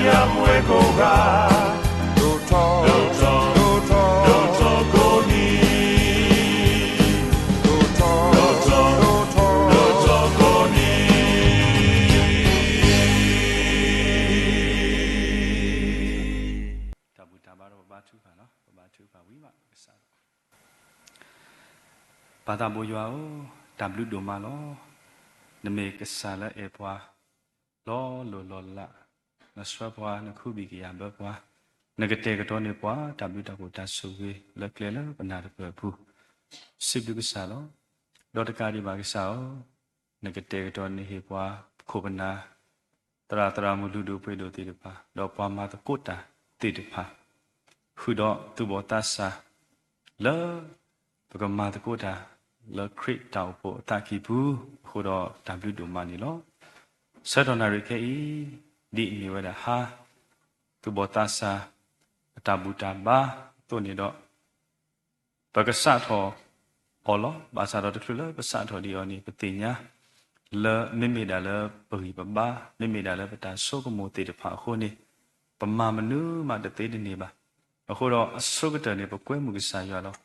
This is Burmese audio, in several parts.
ya buegoga Doto Koni Doto Koni Tabu tabaro batu ka no batu ka wi ma sa Pada bo yo W do ma lo na me ka sa la e pwa lo la na swa pwa na khu bi ki ya ba pwa na ka te ka to ne pwa W ta ko ta su we la kle la ba na de pwa bu sip du ka sa lo do ta ka ri ba ka sa o na ka te ka to ne he pwa ko ba na tara mu lu du pwe do ti de pa do pwa ma ta ko ta ti de pa khu do tu bo ta sa la ba ka ma ta ko ta la crit တောက်ဖို့အတခိဘူးခိုးတော့ W ဒိုမနီလောဆက်တော်နာရခေဤဒီနေဝဒဟာသူဘောတာစာအတဘူတာဘာတို့နေတော့ဘကဆတ်ထောအော်လောဘာသာတော်တခုလပစတ်ထောဒီယောနီပတိညာလမိမိဒါလပရိပဘာမိမိဒါလပတာဆုကမိုတေတဖာခိုနေပမာမနုမတသေးတနေပါအခုတော့အဆုကတနေပကွဲမှုကစားရတော့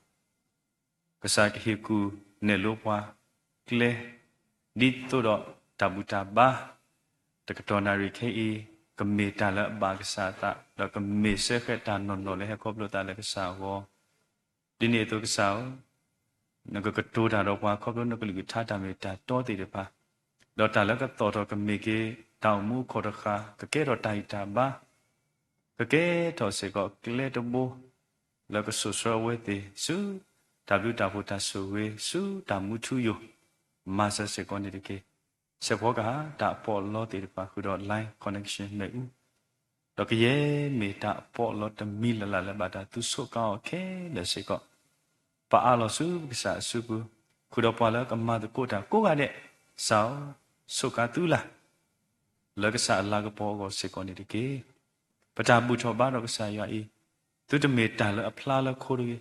ကစားကဟိကူနေလို့ပွားကလေဒီတော့တဘူတာဘာတကတော်နာရီခေဤကမေတာလဘာကစားတာတော့ကမေစခတာနော်လေဟကောပလိုတာလေကစားဝဒီနေ့တော့ကစားနကကတိုးတာတော့ပွားကောပလိုနကလူထားတာမေတာတောတည်တယ်ပါတော့တာလကတော်တော့ကမေကေတောင်မှုခေါ်တခါကကဲတော့တိုင်တာဘာကကဲတော့စေကောကလေတဘူလကဆူဆဝဲတီစုW တာဖို့တာဆိုဝေစုတာမှုထူယမဆစေကောနေတကေစေဘောကတာပေါ်လောတေပါခုတော့ line connection နေဦးတော့ကရဲမေတာပေါ်လောတမီလလဘာတာသူဆုကောခဲလက်စေကောပါအလောစုကစားစုကူခုတော့ပေါ်လောကမတကိုတာကိုကတဲ့ဆောင်းဆုကတူလာလကစားလာကပေါ်ကိုစေကောနေတကေပတာပူချောပါတော့ကစားရဤသူတမေတာလအဖလားလခိုးရ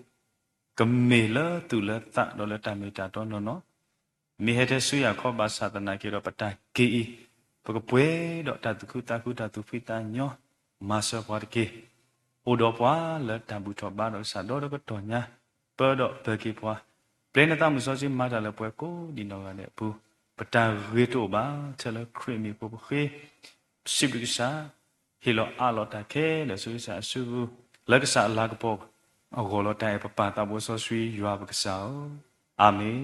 ကမေလတူလသဒေါ်လတမေတာတော့နော်မိဟတဲ့ဆွေရခောပါသာသနာကေတော့ပတိုင်ကေဤပကပွဲတော့တတုတကုတတုဖိတညောမဆဘဝကေဟိုတော့ပွာလတဘူထောပါတော့စာတော့ကတော့ညာပေါ်တော့ဘကေပွာပလနတမှုစောစီမာတာလပွဲကိုဒီနော်ကလည်းဘူးပတာရေတော့ပါချက်လခရမီပပခေစိဘိစာဟီလောအလောတခဲလေဆွေစာဆူလက်ကစားလာကပေါ့အဂေါ်လတိုင်ပပတာဘောဆဆွေရွာပကစားအာမင်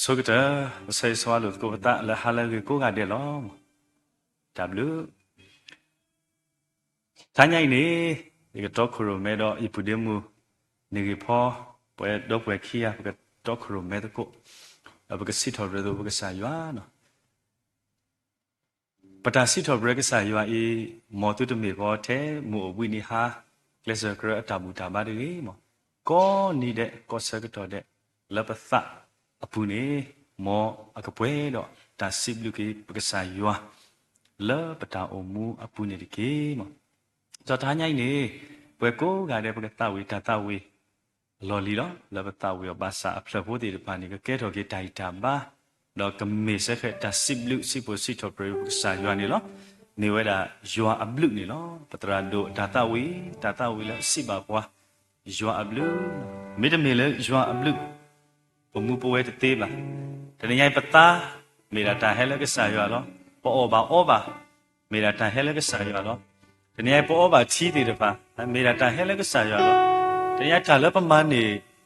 ဆိုကြတဲ့ဆေးဆွာလို့ကိုပတာလည်းဟာလည်းကိုကတဲ့လော W တိုင်းငိုင်းနေဒီကတော့ခရိုမဲတော့အပူဒမှုနေကဖောပွဲတော့ပွဲခီယာကတော့ခရိုမဲတော့ကိုအပကစီထော်ရတော့ပကစားရွာနော်ပတာစီထော်ဘရကစားရွာအေမော်တူတမေပေါ်တဲ့မူဝီနီဟာကလစကရအတဘူတာဘာဒီမောကောနေတဲ့ကောဆကတော့တဲ့လပသအပူနေမောအကပွဲတော့ဒါစိဘလူကေပကစားရွာလပတာအမူအပူနေတကေမောဇော်သားညိုင်းနေပွဲကိုကတဲ့ပကတဝေတတဝေလော်လီတော့လပတာဝေဘာသာအဖလဖို့တေပါနေကဲတော်ကေတိုင်တာဘာတော့ကမေစခတာစိဘလူစိပိုစိထော်ပရပကစားရွာနေလော နေဝဲတာရွာအဘလူနေလောပတရာဒိုဒါတာဝီလဲစိပါပွားရွာအဘလူမိတမေလဲရွာအဘလူပမှုပွဲတသေးပါတနင်္ဂနွေပတာမေရာတာဟဲလဲကစားရွာလောပေါ်ဘာမေရာတာဟဲလဲကစားရွာလောတနင်္ဂနွေပေါ်ဘာချီတယ်တပါမေရာတာဟဲလဲကစားရွာလောတနင်္ဂနွေတာလဲပမန်နေ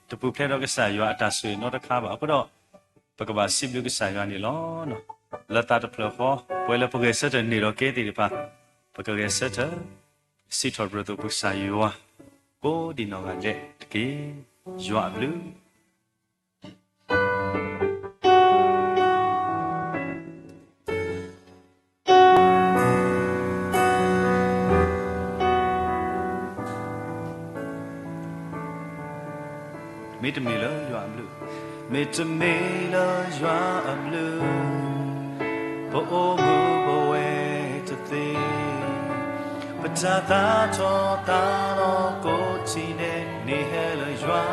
တပူဖလဲတော့ကစားရွာအတာဆွေတော့တခါပါအခုတော့ပကဘာစိဘလူကစားရွာနေလောနော်လာတာတဖလောပွဲလပကဆက်တဲ့နေတော့ကဲတယ်ပါပကကဆက်တဲ့စီထော်ဘရတို့ပုစာရွာကိုဒီနော်ကလက်တကယ်ရွာဘလူးမေတ္တမေလရွာဘလူးမေတ္တမေလရွာဘလူးဘောမူဘဝဲတသေးပဇာတာထောတာလောကိုချီနေနေဟဲလရွာ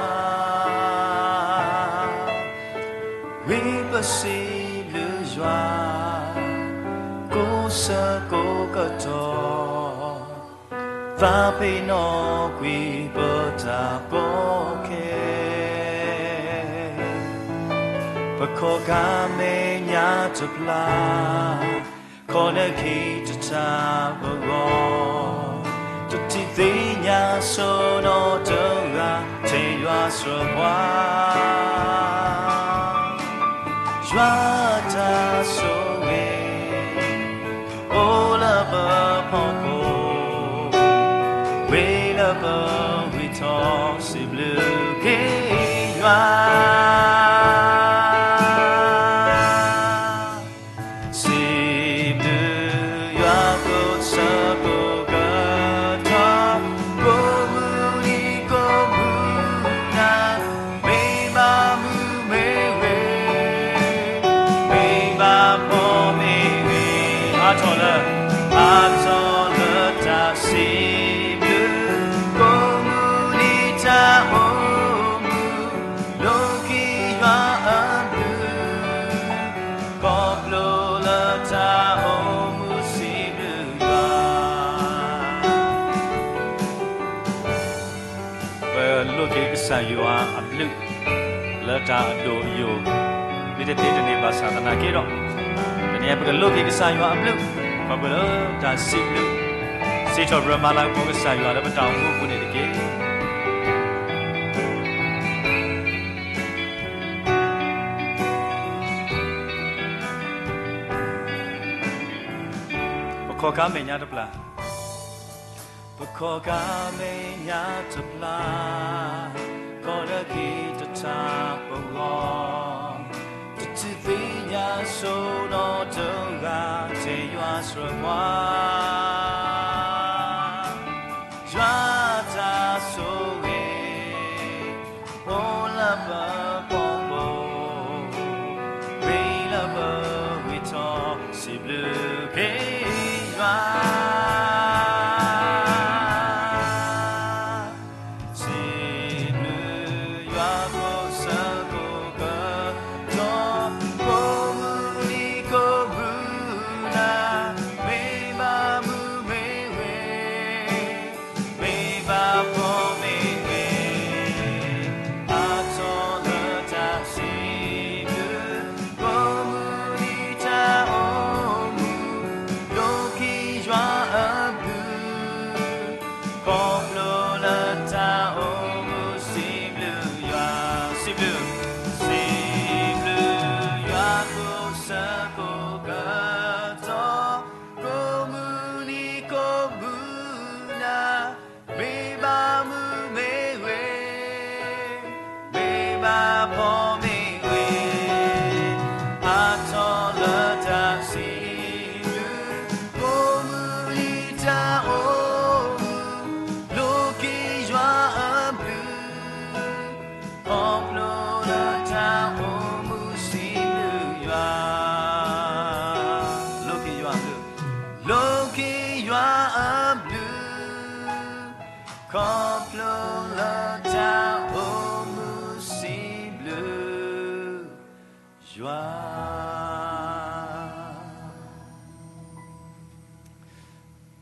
ဝိပစီလူရွာကိုစကိုကတော့သာပေနောကွေပတာကိုခဲပခောကမေညာတပလာခေါ်နေခိတချာဘောတတိသိညာဆိုတော့တော့ကချေရွာဆိုဘွာရွာတာဆိုကေအိုလာဘဖောကိုဝေလာဘဝီထောစီဘလူးကေရွာစာယွာအဘလူလာတာဒိုယိုမိတဲ့တဲ့နေပါသာနာကေတော့တနည်းပကလုတ်ကေစာယွာအဘလူဘဘလတာစီဘလူစီချောဘရမလာကိုစာယွာလည်းမတောင်းဘူးခုနေတကေပခောကမေညာတပလာပခောကမေညာတပလာခေါ်ရခိတချာဘောတတိသိညာဆိုတော့တော့ကချေရွာဆွမ်းွာရွာတာဆိုကေဟောလာဘပေါ်ဘောဝေလာဘဝီထောစီဘလူးကေရွာ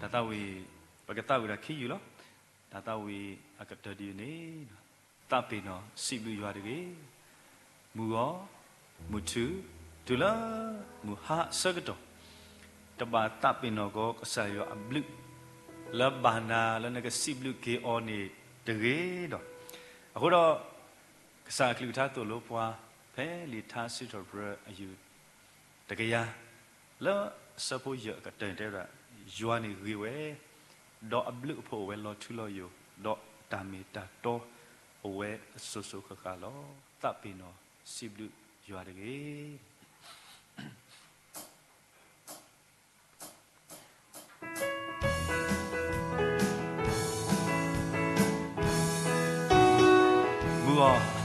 ဒါတဝေပကတဝေရခိယူလောဒါတဝေအကတဒီနေတပ်ပေနော်စိလူရွာတကေမူရောမူသူဒူလာမူဟာစကတောတဘာတပ်ပေနော်ကိုကဆာယောအဘလုလဘာနာလနကစိလူကေအောနေတကေတော့အခုတော့ကဆာကလူထားတို့လို့ပွားဖဲလီထားစစ်တော်ဘရအယူတကယ်လောစပိုရကတဲ့တဲ့ယွာနေရီဝဲတော့အဘလုဖို့ဝဲလောထူလို့ယတော့တာမီတာတော့အဝဲဆူဆူခခလောတပ်ပီနော်စိဘလုယွာတကေမူအော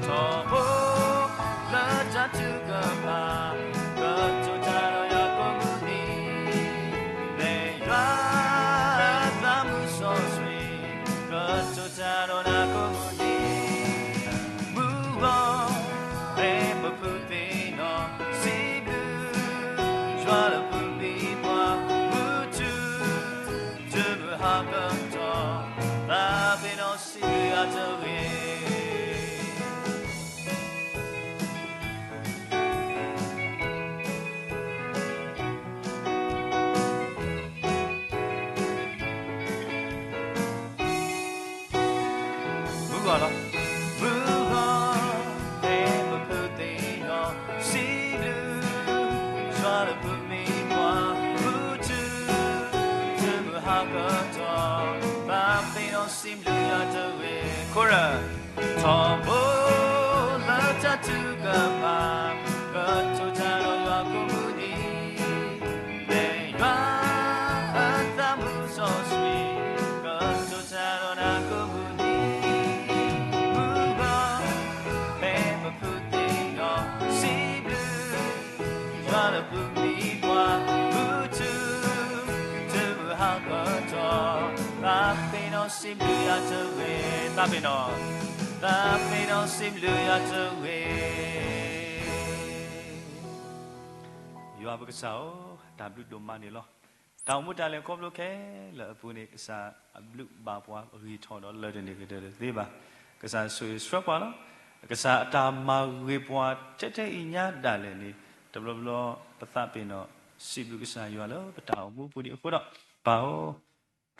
တော်ဖို့လာကြတူကပါကကြကြရကုန်နီလေရာသာမှုဆိုဆွေကကြကြရနာကုန်နီမူပါဘယ်မဖူးသေးနော်စီလူရွာလပူလီပွားမူချူကျမဟာကတော့သာပင်တော်စီရတော့ကိုရထော်ဖို့လာချတူကပါကချိုချာရောရွာကိုမူနီလေရွာအသမှုဆိုဆွေကချိုချာရောနာကိုမူနီမူပါဘယ်မဖူးသေးတော့စီဘလူးရွာလပူမီပွားမူချူတူဟာကတော့တာပင်တော်စီဘလူးရတဲ့ဝေတာပင်တော်တာပေတော်စိမလူရတဲ့ဝေယောဘကဆောတာဘလူဒိုမနီလောတောင်မူတလည်းကောဘလခဲလအပူနေကစားအဘလူဘာပွားရီထော်တော့လဲတဲ့နေကြတဲ့သေးပါကစားဆွေစရပါလားကစားအတာမာရီပွားတက်တဲ့ညာတာလည်းနေတဘလဘလပသပင်တော့စိဘလူကစားယောလောပတောင်မူပူဒီအခုတော့ဘာ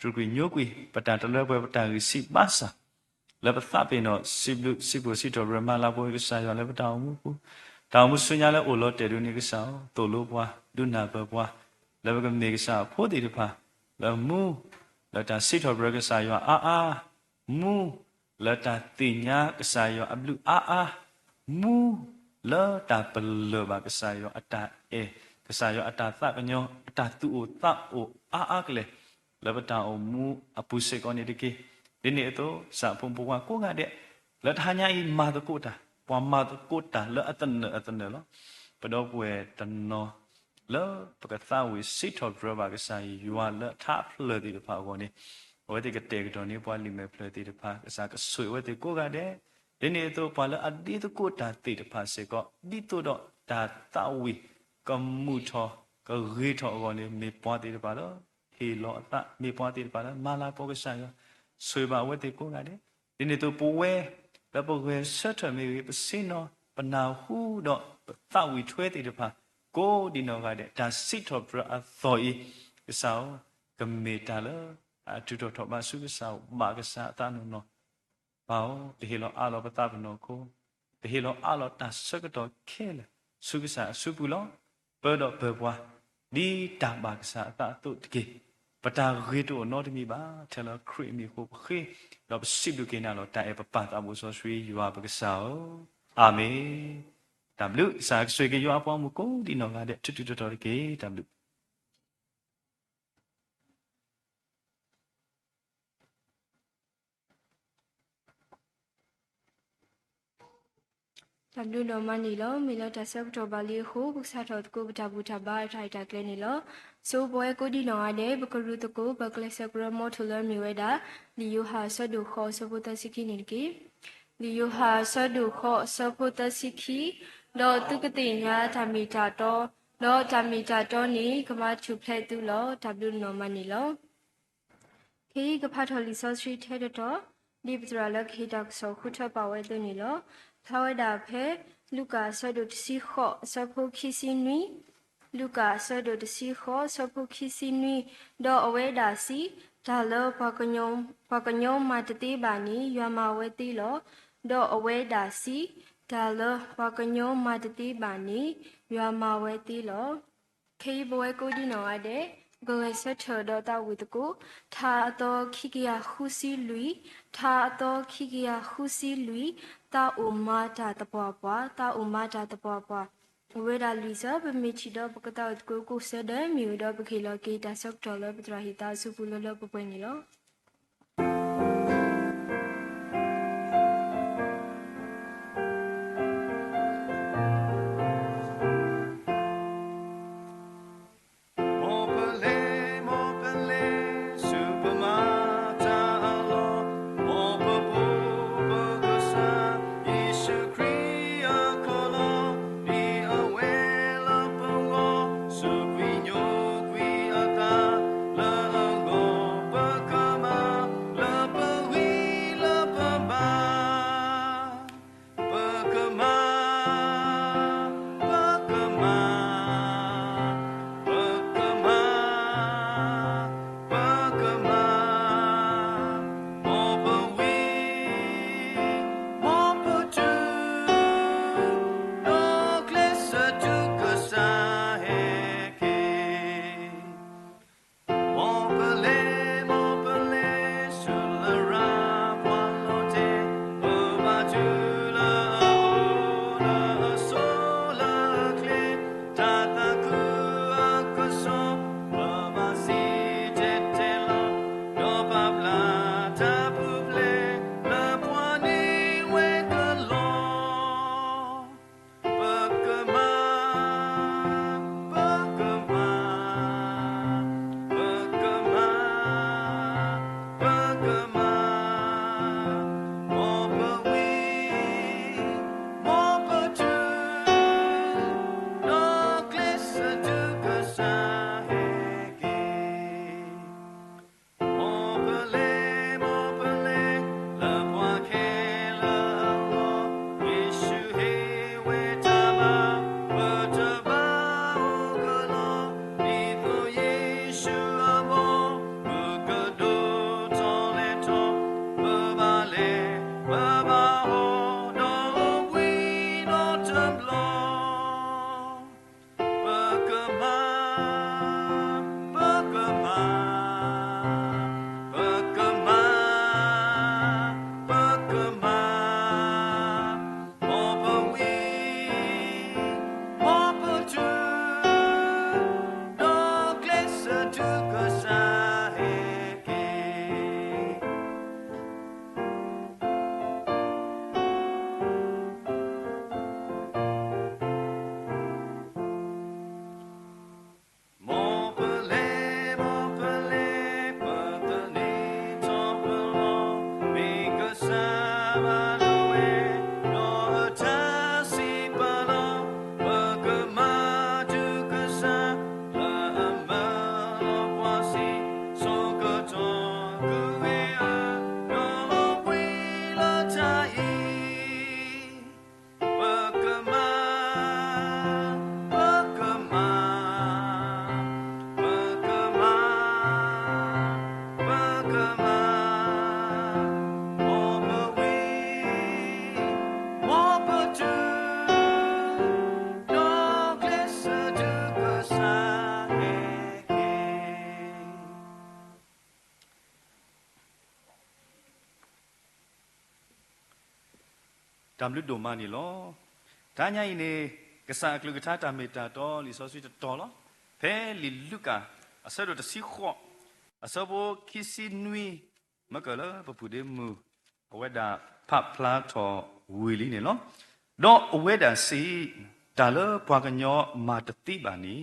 ဒုကွေညိုကွေပတန်တလဲပွဲပတန်ရီစိပါစာလဘသပင်တော့စိဘလူစိကိုစိတော်ရမလာပွဲကစားယောလည်းပတောင်မူပူတောင်မူဆွညာလည်းအိုလောတဲဒုနေကစားတိုလိုပွားဒုနာဘပွားလဘကနေကစားဖို့တီတဖာလမူလတာစိတော်ဘရကစားယောအာမူလတာတင်ညာကစားယောအဘလူအာမူလတာပလဘကစားယောအတာကစားယောအတာသပညောအတာသူအိုသအိုအာကလေလဘတာအိုမူအပုစေကောနေတကေဒီနေ့တော့စာပုံပွားကိုကတဲ့လထာညာဤမာတကုတာပွားမာတကုတာလအတန်လောပတော့ပွဲတနောလောပကသဝေစိတော်ဘရဘာကဆိုင်ယူအလထာဖလတိတဖာကောနေဝေတိကတေကတော်နေပွားလိမေဖလတိတဖာကစားကဆွေဝေတိကိုကတဲ့ဒီနေ့တော့ပွားလအဒီတကုတာတိတဖာစေကောဒီတော့ဒါတဝေကမှုထောကရေထောကောနေမေပွားတိတဖာတော့ဟေလောအတမေပွားတိတဖာမာလာပေါကဆိုင်ရောဆွေပါဝတ်တေကိုကတဲ့ဒီနေ့တော့ပဝဲဘပဝဲဆက်ထမေပစိနောပနာဟုတော့သဝီထွဲတေတဖာကိုဒီနောကတဲ့ဒါစိတော်ဘရအသောဤကစားကမေတာလအတူတော်တော်မဆုကစားမာကစားအတနုနောဘောဒီဟေလောအလောပတပနောကိုဒီဟေလောအလောတဆကတော်ခဲလဆုကစားဆုပူလောဘောတော့ဘဘွားဒီတာဘာကစားအတတုတကေပတာရီတိုနောတမီပါတယ်လခရီမီကိုခေတော့စိလူကေနာလောတိုင်ပပတာမိုဆိုဆွေယူအပကစားအာမင်တဘလူစာဆွေကယူအပွားမှုကိုဒီနောကတဲ့တူတူတော်ကေတဘလူ W 罗马尼罗米罗达塞布托巴里胡布萨托古布塔布塔巴ထိုက်တာကလေးနီလောဆိုပွဲကိုဒီနောအတဲ့ဘကရုတကိုဘကလစကရမောထလမီဝဲတာလီယိုဟာဆဒုခောစပုတစီခိနီကီလီယိုဟာဆဒုခောစပုတစီခိလောတုကတိညာဓမ္မိတာတောလောဓမ္မိတာတောနီကမချူဖလက်တူလော W နောမနီလောခေကဖတ်ထော်လီဆော့စထရီထဲတော့ဒီပစရာလခေတာဆောခုထပါဝဲတူနီလောထာဝဒါဖဲလူကာဆဒုတစီခောစပုခိစီနွီလူကာဆဒုတစီခောစပုခိစီနွီဒေါ်အဝဲဒါစီဒါလောဘကညုံမတတိပါနီရွာမဝဲတီလောဒေါ်အဝဲဒါစီဒါလောဘကညုံမတတိပါနီရွာမဝဲတီလောခေဘဝဲကိုဒီနောအတဲ့ဂဝဲဆက်ထော်တော့ဝီတကိုထာအတော်ခိကရခုစီလူထာအတော်ခိကရခုစီလူတာဥမာတာတပွားပွားတာဥမာတာတပွားပွားဝေရာလီဇာဘမီချီတော့ပကတောက်ကိုကိုဆဒမီတော့ပခိလကေတာဆော့တော်လပတရာဟီတာစုပူလလပပွင့်နီလောတမ်လူဒိုမာနီလောဒါညာရင်နေကစားကလူကထားတာမေတာတော်လီဆောဆွီတော်လောဖဲလီလူကာအဆရတစီခောအစဘောခီစီနွီမကလပပူဒေမူအဝဒဖဖလာတော်ဝီလီနေလော တော့အဝဲတာစီဒါလဘွာကညောမာတတိပါနီ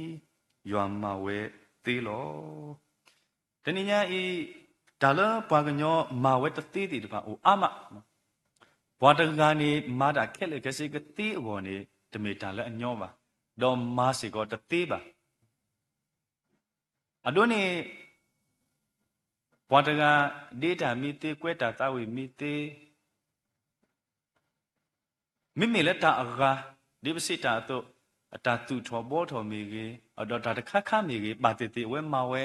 ယွာမဝဲသေးလောတနည်းညာဤဒါလဘွာကညောမာဝဲတတိတိတပါအိုအမဘွာတကနေမာတာခက်လေကစီကတိအပေါ်နေတမေဒါလအညောပါတော့မာစီကောတတိပါအဒိုနေဘွာတကဒေတာမီတေကွဲတာတာဝီမီတေမိမိလက်တာအကာဒီပစိတာတော့အတာသူထောဘောထောမီကြီးအတော့တာတခါခါမီကြီးပါတေတေဝဲမဝဲ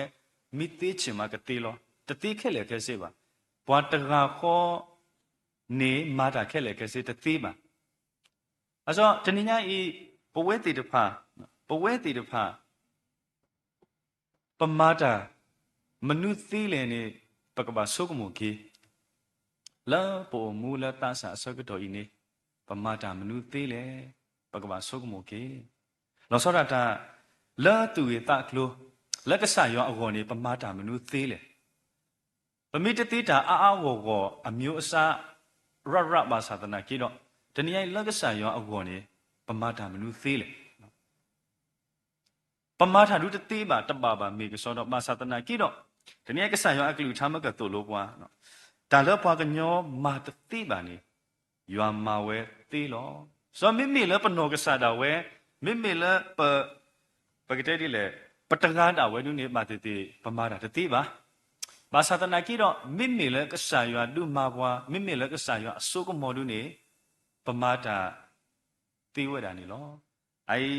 မိသေးချင်မှာကတိလောတတိခက်လေခဲစေပါဘွာတကာခေါ်နေမာတာခက်လေခဲစေတတိပါအစောတနည်းညာဤပဝဲတေတဖာပဝဲတေတဖာပမာတာမနုသိလေနေပကဘာဆုကမုကြီးလာပိုမူလာတဆာဆကတော်ဤနေပမာတာမနုသိလေပကဘာဆုကမုကြီးလောစောရတာလာတူရတကလိုလက်ကဆာရောအကောနေပမာတာမနုသိလေပမိတတိတာအာဝောအမျိုးအစားရရဘာသာတနာကြီးတော့တနည်းလက်ကဆာရောအကောနေပမာတာမနုသိလေပမာတာဒုတတိပါတပါပါမေကစောတော့ဘာသာတနာကြီးတော့တနည်းကဆာရောအကလူထားမကတူလို့ပွားနော်ဒါလည်းပွားကညောမာတတိပါနေယွာမာဝဲသိလောစောမိမိလည်းပနောကဆာတာဝဲမိမိလည်းပကတဲ့ဒီလေပတကားတာဝဲနုနေမာတတိပမာတာတတိပါဘာသာတနာကြီးတော့မိမိလည်းကဆာရွာဒုမာပွားမိမိလည်းကဆာရွာအစုကမောဒုနေပမာတာသိဝဲတာနေလောအဲ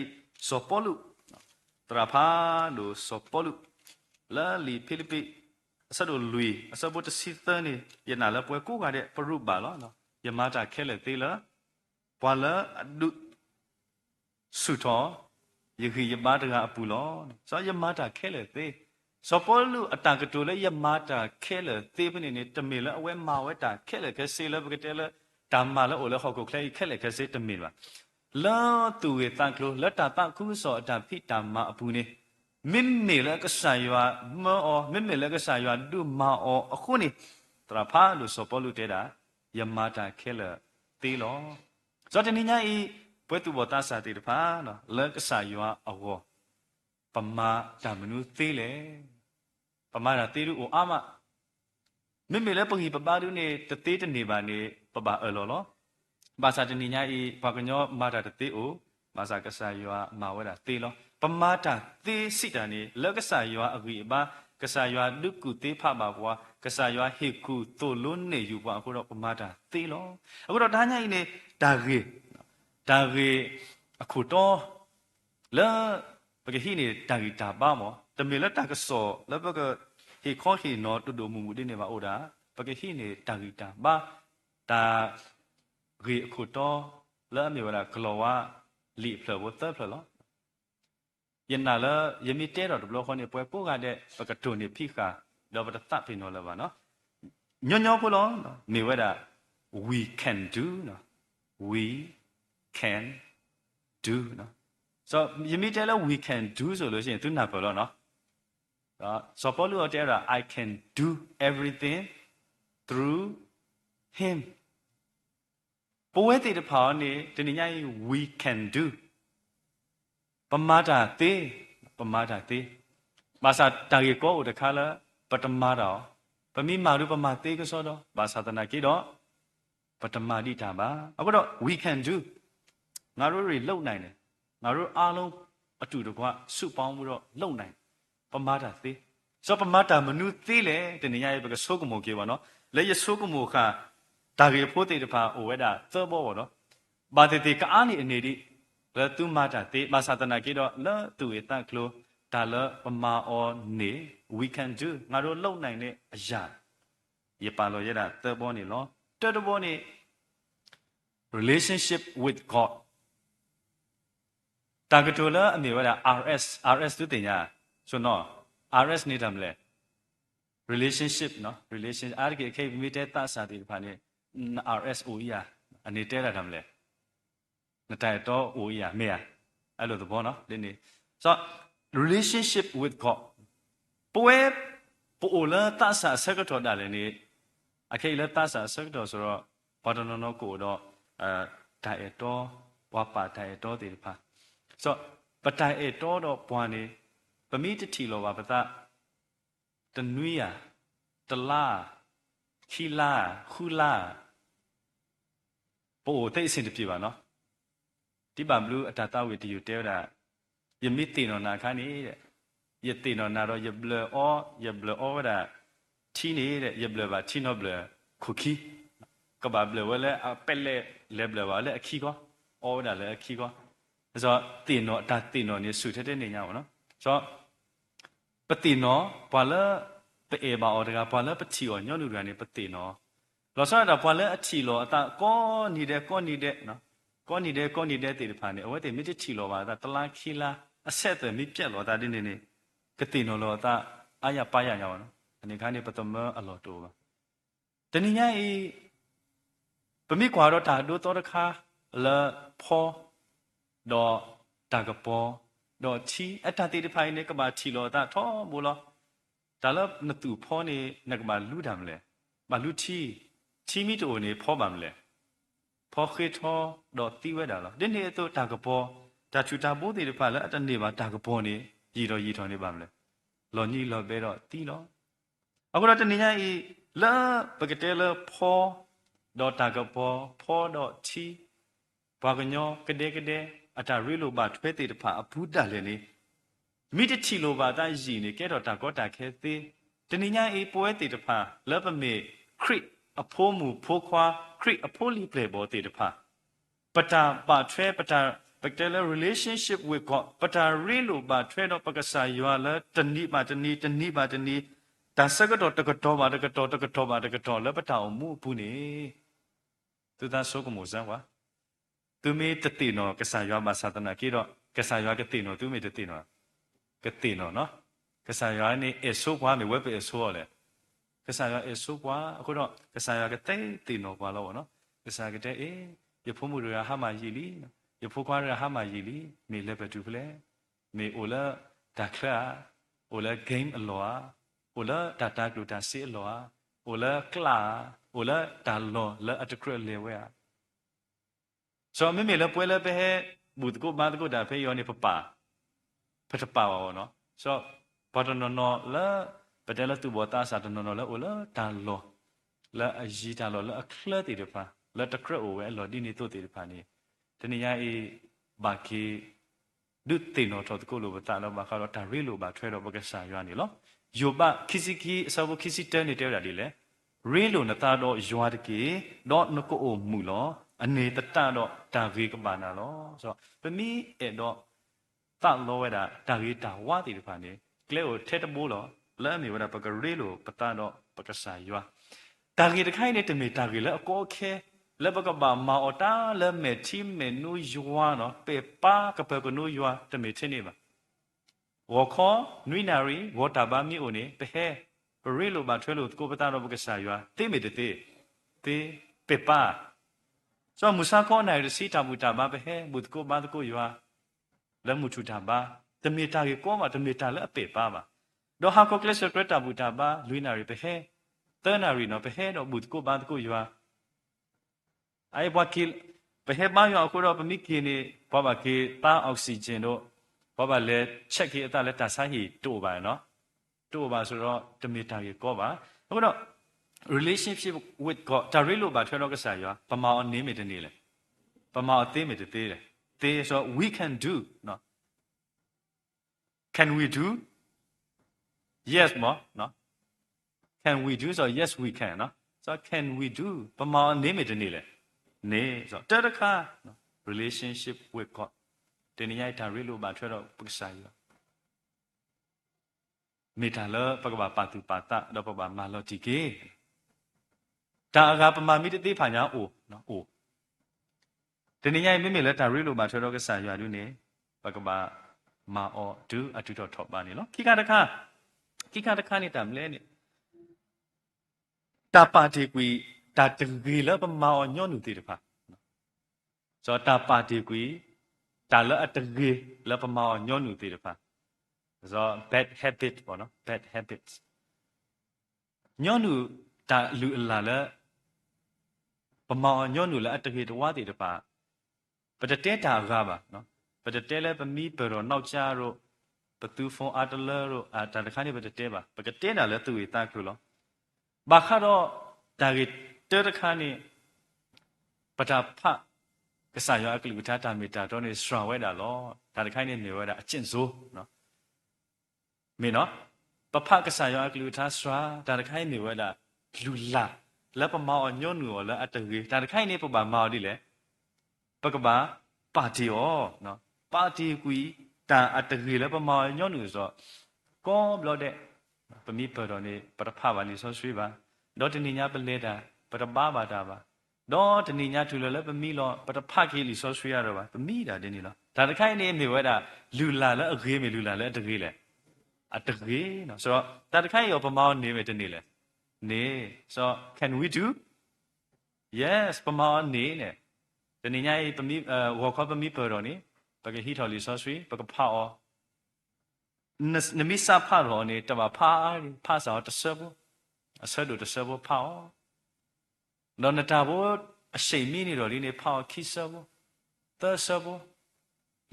စောပေါ်လူတရာဖာလိုစောပေါ်လူလာလီဖိလိပိအစတို့လူအစဘတ်စီသန်နေယနာလပွဲကိုကတဲ့ပရုပါလောနော်ယမတာခဲလေသေးလားပွာလာအဒုဆုတော်ယခိယမတာကအပူလောစောယမတာခဲလေသေးစောပေါ်လူအတကတူလေယမတာခဲလေသေးပနေနေတမေလအဝဲမာဝဲတာခဲလေခဲစေလပကတဲ့လေတမ္မာလအိုလဟောက်ကိုခဲခဲလေခဲစေတမေပါလာတူရတကလိုလက်တာတခုစောအတဖိတမအပူနေမိမိလည်းကစားရွာမောမိမိလည်းကစားရွာဒုမာအောအခုနေတရာဖာလို့စောပေါ်လို့တဲ့တာယမတာခဲလတေးလောဇောတနိညာဤပွဲသူဘောတာစာတေတဖာနော်လက်ကစားရွာအောပမာတမနုသေးလေပမာတာတေးလို့အာမမိမိလည်းပကြီးပပတို့နေတသေးတနေပါနေပပလောဘာသာတနိညာဤဘာကညောမာတာတသေးအိုဘာသာကစားရွာမာဝဲတာတေးလောပမာတာသေစိတာနေလက်ကဆာရွာအဂိဘာကဆာရွာဒုကုတေဖပါဘွာကဆာရွာဟေကုတိုလုံးနေယူဘွာအခုတော့ပမာတာသေလောအခုတော့ဒါညိနေတာဂေအခုတော့လာပကဟိနေတာဂီတာပါမောတမေလက်တာကစောလပကဟေခေါဟေနောတုဒမူမူနေပါအိုဒါပကဟိနေတာဂီတာပါတာဂေအခုတော့လာမြေဝလာကလောဝါလီဖလဝတ်ဖလလောယနာလယမီတဲတော်ဘလောခေါနေပွဲပို့ကတဲ့ပကတုန်နေဖိခါတော့ပတတ်ဖိနောလပါနော်ညညောဖလောနေဝဲတာ we can do နော် we can do နော် so ယမီတဲလ we can do ဆိုလို့ရှိရင်သူနာဖလောနော်so ပေါ်လို့တဲ့တာ I can do everything through him ပွဲတည်တဲ့ဖောင်းနေတနည်း we can doပမာတာတေဘာသာတာရီကိုတခါလာပတမာတော်ပမိမာရုပမာတေကစောတော့ဘာသာတနာကြီးတော့ပတမာတိတာပါအခုတော့ we can do ငါတို့တွေလုံနိုင်တယ်ငါတို့အားလုံးအတူတကွစုပေါင်းပြီးတော့လုံနိုင်ပမာတာတေစောပမာတာမနုသေးလေတနည်းရဲ့ဘကဆိုးကမိုကေပါနော်လေရဆိုးကမိုခါတာရီဖို့တေတဖာအိုဝဲတာသောဘောပေါ့နော်ဘာတေကအားနေအနေဒီလတူမာတာတေဘာသာတနာကြီးတော့လတူရတကလိုဒါလပမာအောနေ we can do ငါတို့လုံနိုင်တဲ့အရာရပါလို့ရတာသဘောနေလောတဘောနေ relationship with God တာကတိုလာအမေဝတာ RS တူတင်ညာဆိုတော့ RS နေတယ်မလဲ relationship နော် relation အားကြီးခေမိတဲ့သစာတိဖာနေ RSOE အနေတဲတာတယ်မလဲနတိုင်တော့အိုရမေအဲ့လိုသဘောနော်လင်းနေဆို relationship with God ပွဲပိုလာတဆာဆက်ကတော့တယ်နေအခေလာတဆာဆက်တော့ဆိုတော့ဘာတော်နော်ကိုတော့ဒ တိုင်တော်ဘွာပါတိုင်တော်တေဖာဆိုပတိုင်တော်တော့ဘွာနေပမိတတီလောပါပသတနွေးရတလားခီလာခူလာပို့တိတ်အစင်တပြပါနော်ဒီပါဘလူးအတတဝေတီယူတဲတာယမိတေနော်နာခါနေတဲ့ယတေနော်နာတော့ယဘလအောယဘလအောဝဒါချီနေတဲ့ယဘလပါချီနော်ဘလခုခီကဘာဘလဝလဲအပက်လဲလဲဘလပါလဲအခီကောအောဝဒါလဲအခီကောဆိုတော့တေနော်အတတေနော်နေစုထတဲ့နေညပါနော်ဆိုတော့ပတိနော်ဘာလဲပေဘာအော်တကဘာလဲပချီအောညောနူရနေပတိနော်လောဆာတာဘာလဲအချီလောအတကောနေတဲ့နော်ကောနေတဲ့တေဖာနေအဝဲတေမြစ်ချီလောပါတလားခီလာအဆက်တယ်မြပြက်လောတာဒီနေကတိနော်လောတာအာရပါရညောနော်အနေခါနေပတမအလောတိုပါတနည်းညာဤပမိကွာတော့တာဒိုတော်တခါလာဖောဒေါ်တာကပေါ်ဒေါ်ချီအတတေတဖိုင်နေကဘာချီလောတာထောမို့လောဒါလနတူဖောနေနကဘာလူဒမ်လေမလူချီမီတိုနေဖောပါမလဲဖောခေထောတော့တီးဝဲတာလားဒီနေ့တော့တာကပေါ်ဒါချူတာပိုးတွေတဖာလဲအတနေ့ပါတာကပေါ်နေရီတော်နေပါမလဲလော်ညီလော်ပဲတော့တီးလောအခုတော့တနေ့ညဤလာပကတဲလဖောတော့တာကပေါ်ဖောတော့ချီဘာကညောကတဲ့ အတာရီလိုပါထွဲတဲ့တဖာအဘူးတက်လည်းနေမိတချီလိုပါတန်းရည်နေကဲတော့တာကောတာခဲသေးတနည်းညာအေးပွဲတဲ့တဖာလက်ပမေခရစ်အဖိုးမူဖိုးခွာခရစ်အဖိုးလီပလေဘောတဲ့တဖာပတာပါထွဲပတာ particular relationship with God ပတာရီလိုပါထွဲတော့ပကစားရွာလဲတနည်းပါတနည်းဒါစကတော့တကတော့ပါလဲပတာအောင်မှုဘူးနေသူသားဆိုကမိုးစမ်းဝါသူမေတတိနောကစားရွာမှာသာသနာကြီးတော့ကစားရွာကတိနောသူမေတတိနောကတိနောနော်ကစားရွာနေအဆိုးပွားနေဝက်ပဲအဆိုးရလေကစားရွာအဆိုးပွားအခုတော့ကစားရွာကတိတိနောပွားလို့နော်ကစားကတဲ့ရဖို့မှုရဟာမယီလီရဖို့ခွာရဟာမယီလီမေလည်းပဲတူဖလဲမေအိုလာဒါခလာအိုလာဂိမ်းအလောအိုလာဒါတာကလူတာစီအလောအိုလာကလာအိုလာဒါလောလာအတကရလေဝဲဆိုမေလည်းပွဲလည်းပဲဘူတကိုဘာတကိုဒါဖေးယောနေပပဖတ်ပါဝနော်ဆိုဘာတနော်လာပတဲလတူဘောတာစာတနော်လာအိုလာဒါလောလာအကြီးဒါလောလာအခလတီတဖာလာတကရအိုဝဲလောဒီနေတို့တီတဖာနေတနည်းအားအေးဘာကီဒုတေနော်တော့ကိုလိုဘတာလောဘာခါတော့ဒါရီလိုဘာထွဲတော့ဘကဆာရွာနေလောယောဘခိစီကီအစဘခိစီတဲနေတဲ့တာဒီလေရီလိုနတာတော့ရွာတကေတော့နကိုအိုမူလောအနေတတတော့ဒါဂေကပါနာလောဆိုတော့ပမီအဲ့တော့တလောဝဲတာဒါဂေတာဝါတီတဖာနေကလဲကိုထဲတပိုးလောလဲမေဝဒပကရီလိုပတတော့ပကဆာရွာဒါဂေတခိုင်းနေတမေဒါဂေလဲအကောခဲလဲပကဘာမာအတာလဲမေတီမေနူယွာနော်ပေပါကပကနူယွာတမေချင်းနေပါဝခောနွိနာရီဝတာဘာမီအိုနေပဲဟဲပရီလိုဘာထွဲလို့ကိုပတတော့ပကဆာရွာတိမေတေပေပါဆိုမူစာကောနိုင်ရစီတာမူတာဘာပဲဟဲဘုတ်ကိုဘာတကိုရွာလဲမူချူတာဘာတမေတာကေကောမှာတမေတာလဲအပေပါပါတော့ဟာကောကလစ်စကရတာမူတာဘာလူနာရီပဲဟဲတဲနာရီနော်ပဲဟဲတော့ဘုတ်ကိုဘာတကိုရွာအိုင်ဘွားကီပဲဟဲဘာရွာကိုတော့ပမိကီနေဘာဘာကေတာအောက်ဆီဂျင်တော့ဘာဘာလဲချက်ကေအတလဲတာဆိုင်ဟီတို့ပါနော်တို့ပါဆိုတော့တမေတာကေကောပါအခုတော့relationship with God ဒါရီလိုပါထွဲတော့ကစားရွာပမာအနေမေတနေလေပမာအသေးမေတသေးတယ်သေးဆို we can do နော် can we do yes မနော် can we do ဆို yes we can နော်ဆို can we do ပမာအနေမေတနေလေနေဆိုတတခါနော် relationship with God ဒီနေ့ဒါရီလိုပါထွဲတော့ပကစားရွာမေတာလပကဘာပါတူပါတာတော့ပကဘာမာလောတီကေဒါကပမာမိတတိဖာညာအိုနော်အိုဒီနေ့ညမိမိလဲဒါရီလိုမှာထွေတော့ကဆာရွာလူနေပကဘာမာအောဒူအတူတော့ထောက်ပါနေနော်ခိကတခနေတာမလဲနေတာပါတီကွီတာတဂီလပမာအောညောနုတိတဖာဇောတာပါတီကွီတာလအတဂီလပမာအောညောနုတိတဖာဇော bad habit ပေါ့နော် bad habits ညောနုတာလူလာလဲပမာညောနုလာအတကေတဝါတေတပါ ပတတဲတာကပါနော်ပတတဲလဲပမီပရောနောက်ကြတော့ပတူဖုံအာတလရောတာတခါနေပတတဲပါပကတဲတာလဲသူဝေတာခုလောဘာခါတော့ဒါကေတဲတခါနေပတာဖကစားရအကလူတာတာမီတာတော့နေစရဝဲတာလောဒါတခါနေနေဝဲတာအကျင့်စိုးနော်မင်းနော်ပဖကစားရအကလူတာစရာဒါတခါနေဝဲတာလူလာလက်ပမောညွန့်နူလဲအတကြီးဒါတခါနေပပမောဒီလေပကဘာပါတီယောနော်ပါတီကွီတာအတကြီးလဲပမောညွန့်နူဆိုကောဘလို့တဲ့ပမိပတော်နေပတဖပါနေဆိုဆွေးပါတော့တဏိညာပလဲတာပတပါပါတာပါတော့တဏိညာထူလဲပမိလောပတဖကြီးလီဆိုဆွေးရတော့ပါပမိတာတင်းနေလောဒါတခိုင်းနေနေဝဲတာလူလာလဲအခေးမေလူလာလဲအတကြီးလဲအတကြီးနော်ဆိုတော့ဒါတခိုင်းရောပမောနေမယ်တနေ့လဲနေ so can we do yes ပမောနေနဲ့တဏိညာပမိဝါခေါ်ပမိပတော်နေပကဟိထော်လီဆိုဆွေးပကဖာအောနမီစာဖာရောနေတမဖာဖာစာတဆဘအဆဒုတဆဘဖာတော့နတာဘောအရှိန်မီနေတော်လေးနေဖာခိဆဘသဆဘ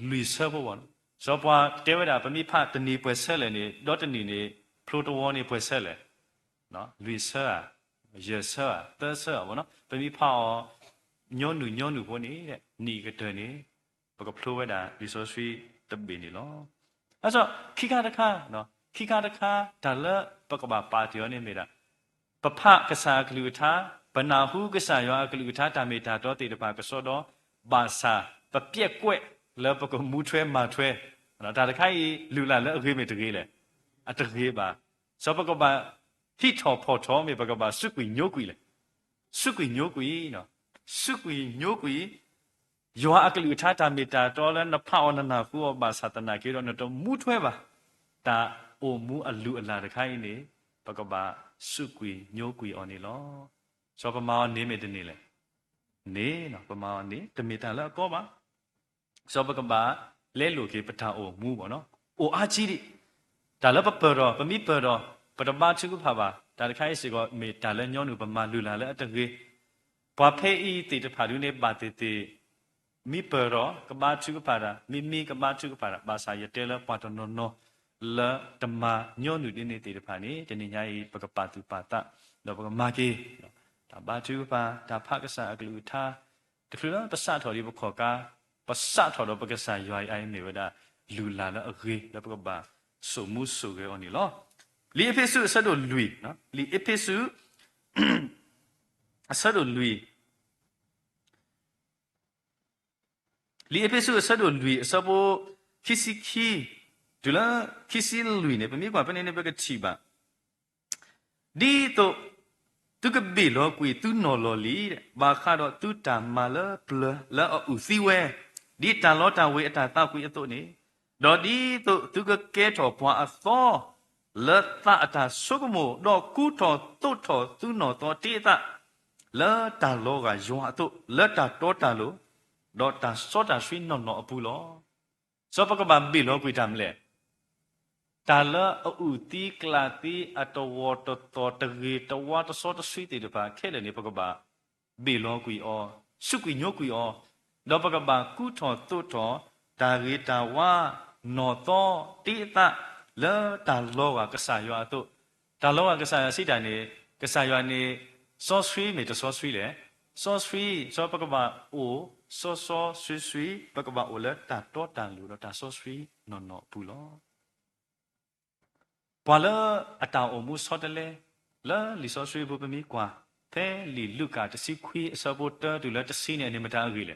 လူဆဘဝန်ဇောပွားတေဝဒပမိဖာတဏီပွဲဆက်လေနေတော့တဏီနေဖလိုတိုဝနေပွဲဆက်လေနော်လူဆယေဆသဆဘောနော်ပမိဖာညွန်းနူဘောနေတဲ့နီကတဲ့နေပကဖလိုဝဒရီဆိုဆွီတဘီနေလောအဲ့ဆိုခိခါတခါနော်ခိခါတခါဒါလပကဘာပါတီယောနေမိတာပဖကစားကလူထာဘနာဟုကစားယောကလူထာတာမေတာတော့တေတပါကစောတော့ဘာစာပပြက်ကွက်လပကမူထွဲမာထွဲနော်ဒါတခိုင်လူလာလဲအခေးမေတကြီးလေအတကြီးပါစောပကဘာဟိထောဖော်ထောမေပကဘာစုကွီညိုကွီလေစုကွီညိုကွီနော်စုကွီညိုကွီယောအကလူထာတာမေတာတော်လဲနဖောနနာကူဘာသာတနာကေတော့တော့မူထွဲပါတာအိုမူအလူအလာတခိုင်းနေပကဘာစုကွီညိုကွီအော်နေလောစောပမောနေမေတနေလေနေနော်ပမောနေတမေတာလဲကောပါစောပကဘာလဲလူကေပထာအိုမူပေါ့နော်အိုအာကြီးဒီဒါလဲပပရောပမိပရောပတဘာချုဖာပါဒါတခိုင်းစီကောမေတာလဲညောနုပမာလူလာလဲအတကေဘွာဖေးဤတေတဖာလူနေပါတေတေမိပရောကဘာချုပါရာမိကဘာချုပါရာဘာသာရတဲလပတ်တနောနောလတမညောနုတင်းနေတေတဖာနေတဏိညာဤပကပတုပါတတော့ပကမာကေဒါဘာချုပါဒါဖကဆာအကလူထာတဖလပစထော်ဒီဘခောကာပစထော်တော့ပကဆာယွိုင်အိုင်နေဝဒလူလာလအဂေလပကဘာဆုမှုဆုကေအော်နီလောလီအဖေစုအဆက်တို့လူနော်လီအဖေစုအဆက်တို့လူလီအဖေစုအဆက်တို့လူအစဘောခီစီခီဒူလာခီစီလူနေပမိကွာပနေနေဘကချီပါဒီတော့သူကဘေလောကွေသူနော်လောလီတဲ့ဘာခါတော့သူတာမာလပလလာအူစီဝဲဒီတန်လောတာဝေအတာတောက်ကွေအတုနေတော့ဒီတော့သူကကဲတော်ပွားအသောလတ်အတာဆုကမိုတော့ကူတော်တုတ်တော်သူနော်တော်တေတာလတ်တာလောကယွာအတုလတ်တာတောတာလို့တော့တာစောတာဆွေးနော်နော်အပူလောစောပကဘာဘီလောကွေတမ်းလေတာလအူတီကလာတီအတဝတ်တော်တရီတဝတ်စောတဆွေးတေတပါခဲလေနေပကဘာဘီလောကွေအောစုကွေညိုကွေအောတော့ပကဘာကူတော်တုတ်တော်တာရီတာဝါနော်တော်တေတာလဲတာလောကဆာယောအတုတာလောကဆာယစိတိုင်နေကဆာယောနေစောဆွေးမေတစောဆွေးလေစောဆွေးစောပကဘာအိုစောဆွေးပကဘာအိုလဲတာတော့တန်လူတော့တာစောဆွေးနော်ဘူးလောဘွာလအတောင်အမှုစောတလဲလဲလီစောဆွေးဘူးပမီကွာဖဲလီလူကာတစီခွေအစဘောတာဒူလဲတစီနေနေမတာကြီးလေ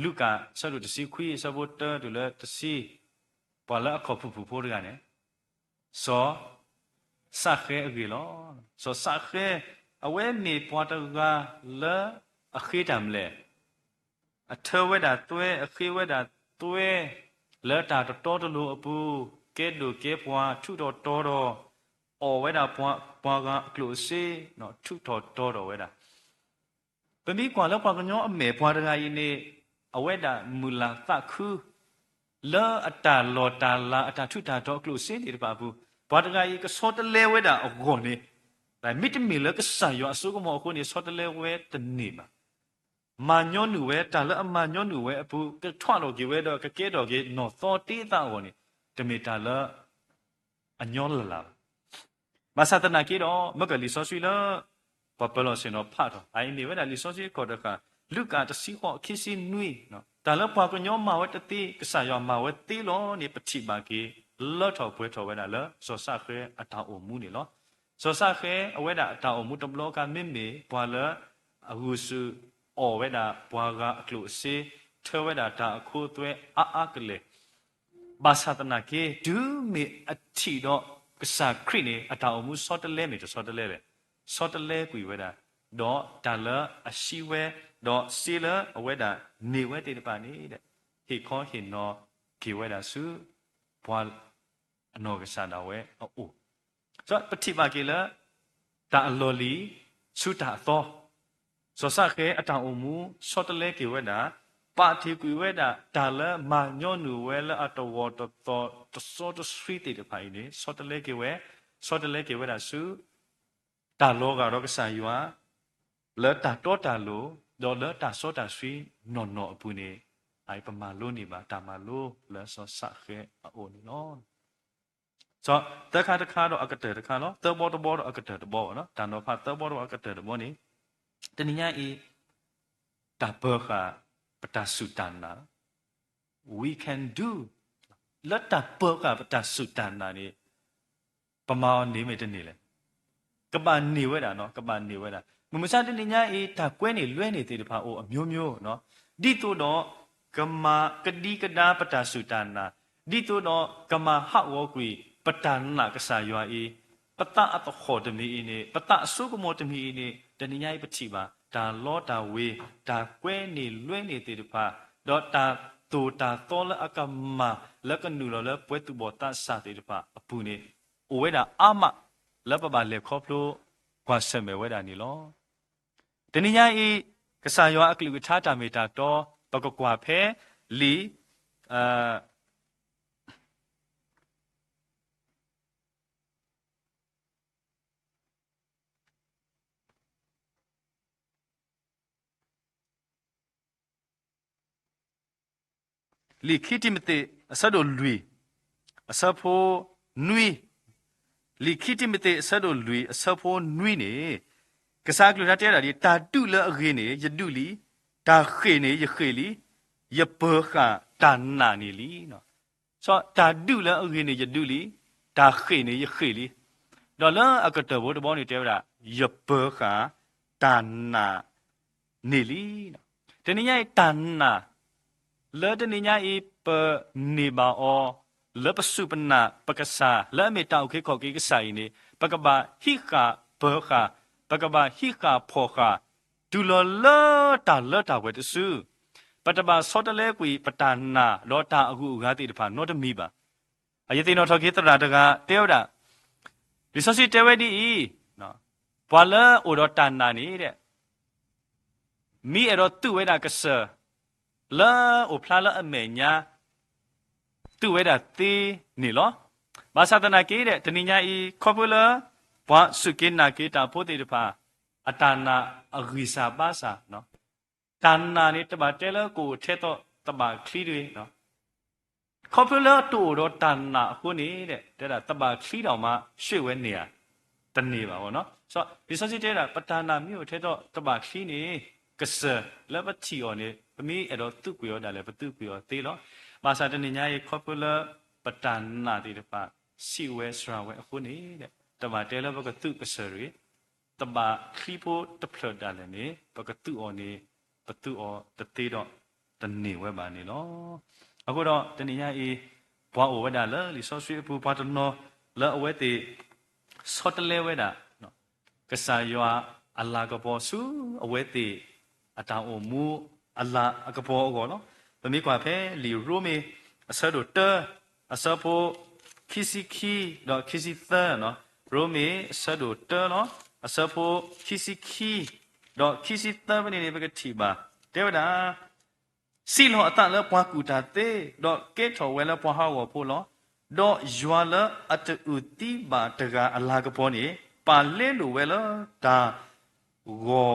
လူကာဆရူတစီခွေအစဘောတာဒူလဲတစီဘွာလအခေါ်ဖူဖိုးရကနေစောစာခဲအကြီးလောစောစာခဲအဝဲနေပွားတကလဲအခေတမ်လေအထဝဲတာတွဲအခေဝဲတာတွဲလဲတာတော်တော်လို့အပူကဲလို့ကဲပွားထုတော်တော်အော်ဝဲတာပွားကကလို့စေနော်ထုတော်ဝဲတာပမိကွာလောက်ပွားကညောအမေပွားတကကြီးနေအဝဲတာမူလာသခုလဲအတာလောတာလာအတာထုတာတော့ကလို့စေနေတပါဘူးဘာတကကြီးကစောတလဲဝဲတာအကုန်နေဒါမိတမီလကဆာယောအစုကမောအခုနေစောတလဲဝဲတနေပါ mà nhon nuôi ta lỡ mà nhon nuôi apu cái thoa đồ kia đó cái đồ kia nó to tí ta còn nè để mình ta lỡ anh nhon là mà sao ta nói kia đó mất cái lý do gì đó bà bà lo xin nó phát rồi ai nếu là lý do gì có được cả lúc cả ta xí họ khi xin nuôi nó ta lỡ bà cái nhóm màu ấy tí cái sản phẩm màu ấy tí lo nè bắt chỉ bà kia lỡ thầu quay thầu vậy là lỡ số sa khé ở tàu ổn mu nè lo số sa khé ở vậy là tàu ổn mu trong lo cái mềm mềm bà lỡ ở hồ sư ở vậy là bà gà lụa xe theo vậy là ta khu tuệ cái lệ bà sa ta nói kia đứa mẹ chỉ đó cái sa khỉ này ở tàu ổn mu sót lên mày cho sót lên đấy sót lên quỷ vậy là đó ta lỡ ở xí vậy đó xí lỡ ở vậy là nhiều vậy thì bà này đấy thì có hiện nó kiểu vậy là sư bà nó cái sa nào vậy ồ cho bất kỳ bà kia lỡ ta lò lý sư ta to số sa khé ở tàu mu sót lên kiểu vậy đã bà thì kiểu vậy đã ta lỡ mà nhon nụ vậy lỡ ở tàu vọt to số to street thì phải này sót lên kiểu vậy đã sư ta lò cái đó cái sa yếu lỡ ta to ta lò đó lỡ ta số ta street nọ bùi này ai bà mà lô này bà ta mà lô lỡ số sa khé ở ổn nó cho tất cả đó ở cái tất cả đó tớ bỏ đó ở cái bỏ nó ta nó phát tớ bỏ đó ở cái bỏ này thế nên nhá ý ta bơ cả ta sudan na we can do let ta bơ cả ta sudan na này bà mau ní mấy tên này lên các bạn nhiều vậy đó các bạn nhiều vậy đó mình sao thế nên nhá ý ta quên này luyện này thì được bảo ô miêu nó đi tu đó cái đi cái đa ta sudan na đi tu đó cái mà hao quỷปัตตานะก็สายว่าอีปัตตาอัตโขดมีอีนี่ปัตตาสุกโมดมีอีนี่แต่นี่ยัยปฏิบัติตาล้อตาเวตาเกวนี่ล้วนนี่ติดพาดอตาตูตาโตละอากามาแล้วก็นูเราแล้วป่วยตุบตาสาติดพาอปุนี่โอเวดาอามะแล้วปะบาเลครอบโลกว่าเสมเวดานี่ล้อแต่นี่ยัยก็สายว่าอักลิวิชาตาเมตาโตปะกกว่าเพลีลีคิดที่มันเตะสะดุลุยสะโพนุยลีคิดที่มันเตะสะดุลุยสะโพนุยเนี่ยกษัตริย์ลุนัดเจออะไรตาดูละเกเนี่ยยดูลีตาเขเนี่ยยเขลียเปิกะตานานี่ลีเนาะซอตาดูละเกเนี่ยยดูลีตาเขเนี่ยยเขลีดอลลาร์อากาศบอนี่เจอละยเปิกะตานานี่ลีเนาะแต่นี่ยังตานาเลอดนี่ยาอีเปนิบาอเลอปสุปนาปกษาเลอเมตาโอเคขอกิกษาอินี่ปกบาฮิกาเปคาปกบาฮิกาพอคาดูลเลอตาเลอตาเวตสุปัตบาสอดเลกุยปตานาลอตาอกุกาติตพานอตมีบาอายตินอทอกิตราตกาเตวดาดิซอสิเตเวดีเนาะปวาเลอโอดตานานี่เดมีเอรอตุเวดากะเซละอุพลาละอเมญาตัวเวดาตีนี่หรอมาศาสนาเกเดตนิญาอีคอปุละปะสุกินาเกตาโพติตพาอัตานาอริสาบาสาเนาะตานานี่ตบะเตละกูเทโตตบะคลีด้วยเนาะคอปุละตูโดตานาคู่นี้เดแต่ละตบะคลีดอกมาช่วยเว้นเนี่ยตะนี่บ่าวเนาะซอดิซอสิเตละปตานามิโอเทโตตบะคลีนี่กษะแล้วปะทีออนี่ปมีเอดอตุกุยอดาเลปตุกุยอตีลอมาซาตนิญาอีคอปุละปตานาติตปะสิเวสราเวคู่นี้เดตบะเตละบกตุกษะรีตบะคลีโพตะเพลดาเลนี่บกตุออนี่ปตุออตะตีดอตะนี่เวบานี่ลอအခုတော့တနည်းအားဤဘွားအိုဝဒလဲလီဆောဆွေပူပါတနောလဲအဝဲတိဆောတလဲဝဲတာနော်ကဆာယွာအလာကဘောစုအဝဲတိအတောင်အိုမူအလာအကဘောကောနော်ပမိကွာဖဲလီရိုမီအဆဒိုတအဆဖိုခီစီခီတော့ခီစီသနော်ရိုမီအဆဒိုတနော်အဆဖိုခီစီခီတော့ခီစီသဘနေနေဘကတိပါတေဝဒာစီလောအတလပွားကူတာတေတော့ကဲထော်ဝဲလပွားဟောဝဖို့လောတော့ယွာလအတူတိပါတကအလာကပေါ်နေပါလဲလိုဝဲလဒါဂော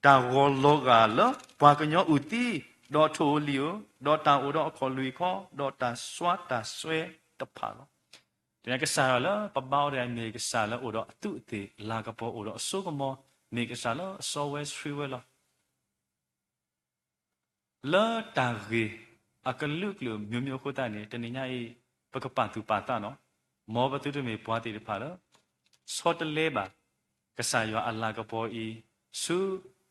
တာဂောလောကလောပွားကညောဥတီဒေါ်ထိုလီယိုဒေါ်တာအိုဒေါ်ခေါ်လူခေါ်ဒေါ်တာဆွာတာဆွဲတဖာလောဒီကစားလောပပောက်တဲ့မြေကစားလောအိုဒေါ်အတုအသေးလာကပေါ်အိုဒေါ်အစိုးကမောမြေကစားလောဆောဝဲစထရီဝဲလောလာတာရီအကလုကလူမျိုးမျိုးခိုးတာနေတနေ့ညအေးပကပတ်သူပါတာနော်မောဘတုတမေပွားတီတဖာလောစောတလဲပါကစားရွာအလာကပေါ်ဤစု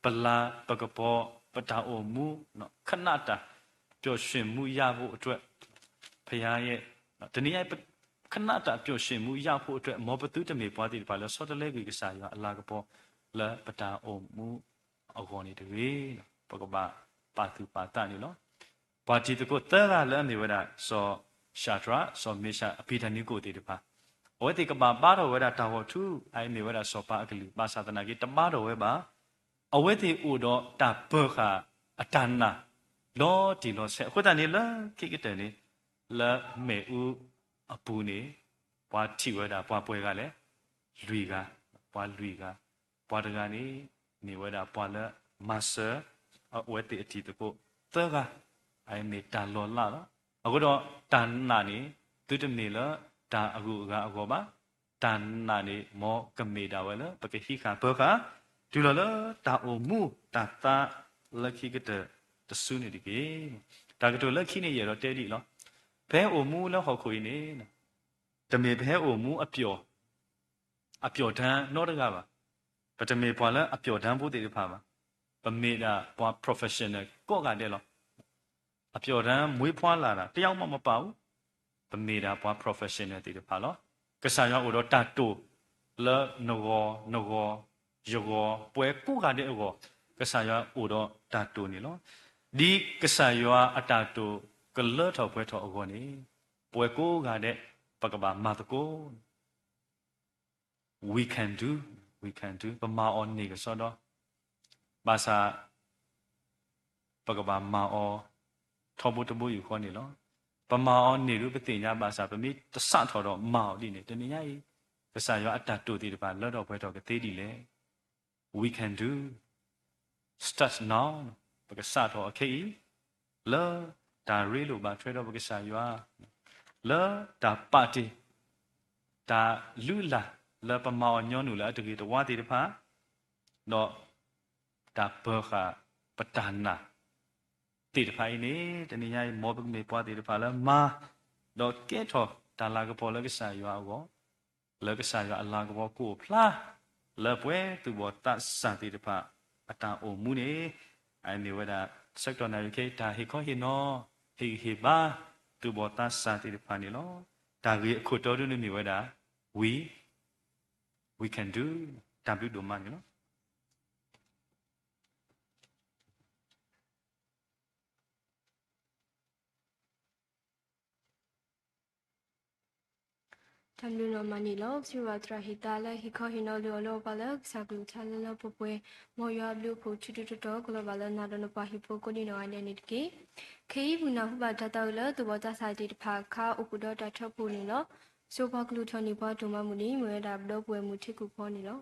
ပလာပကပေါ်ပတာအိုမူနော်ခဏတာပျော်ရွှင်မှုရဖို့အတွက်ဖရားရဲ့တနည်းအားခဏတာပျော်ရွှင်မှုရဖို့အတွက်မောဘတုတမေပွားတီတဖာလောစောတလဲကြီးကစားရွာအလာကပေါ်လပတာအိုမူအကောနေတွေပကပါပါသူပါတာနေနော်ဘာတီတကိုတဲလာလဲနေဝဒစောရှာထရာစောမေရှာအပိဓာနိကိုတီတဖာဝေတိကပါပါတော်ဝဲတာတော်ထုအိုင်နေဝဲတာစောပါအကလူပါသာသနာကြီးတမတော်ဝဲပါအဝေတိဥတော်တပခအတဏလောဒီလောဆက်ခုတန်နေလားကိကတဲ့နေလာမေဥအပူနေဘွားထိဝဲတာဘွားပွဲကလည်းလွီကဘွားလွီကဘွားတကနေနေဝဲတာဘွားလက်မဆာအဝေတိအတီတကိုသောကအိုင်မေတန်လောလာအခုတော့တန်နာနေသူတနေလားတာအခုကအကောပါတန်နာနေမောကမေတာဝဲလားပကခိခါဘောခါဒူလလတာအိုမူတာတာလက်ခိကတဲ့တဆုနေဒီကေတာကတိုလက်ခိနေရတော့တဲဒီလောဘဲအိုမူလောက်ဟောခွေနေတမေဘဲအိုမူအပျော်တန်းနောတကပါပတမေဘွာလဲအပျော်တန်းဖို့တည်ဖာပါပမေတာဘွာ professional ကော့ကတဲ့လောအပျော်တန်းမွေးဖွားလာတာတယောက်မှမပါဘူးပမေတာဘွာ professional တည်ဖာလောကစားရောအိုတော့တတိုလဲနောယောပွဲကုကတဲ့အောကစားရောအိုတော့တတိုနေလောဒီကစားရောအတတိုကလထောက်ပွဲထောက်အောနေပွဲကိုကတဲ့ပကဘာမာတကို we can do ပမာအောနေကစောတော့ဘာသာပကဘာမာအောထောဖို့တဖို့ယူခေါ်နေလောပမာအောနေလို့ပတင်ညာဘာသာပမိတဆထော်တော့မာအောဒီနေတနည်းကြီးကစားရောအတတိုတီတပါလော့တော့ပွဲထောက်ကသေးဒီလေ we can do start now ပကစားထော်okay လောဒါရီလိုပါထွဲတော့ပကစားရောလောဒါပါတီဒါလူလာလပမောညောနူလာတကီတဝါတီတဖာတော့ဒါဘောခပတနာတီတဖိုင်နေတနည်းအားမောပမေပွားတီတဖာလာမာတော့ကဲထော်ဒါလာကပေါ်လကစားရောအောလကစားရောအလာကပေါ်ကိုဖလားလပွဲသူဘောတဆန်တီတဖာအတန်အိုမှုနေအိုင်နေဝဒစက်တော်နာရီခေတာဟေခေါဟေနောဟေဘာသူဘောတဆန်တီတဖာနေလောဒါကြီးအခုတော်တုနေဝဒwe can do w domain you know ทำดูนอมานี่แล้วสิว่าตราหิตาและฮิคอฮินอลูโลบาลสักลูชาลแล้วปป่วยมอยอบลูผู้ชุดตุตอกลบาลนาดนปะฮิโปโกดินออันนี้กิเคยบุนาหุบาตาตาลตัวจะสายติดภาคาอุปดตาทับปูนี่แล้วโซบากลูทอนิบาตุมามุนีเมื่อดับดอกป่วยมุทิกุพอนี่แล้ว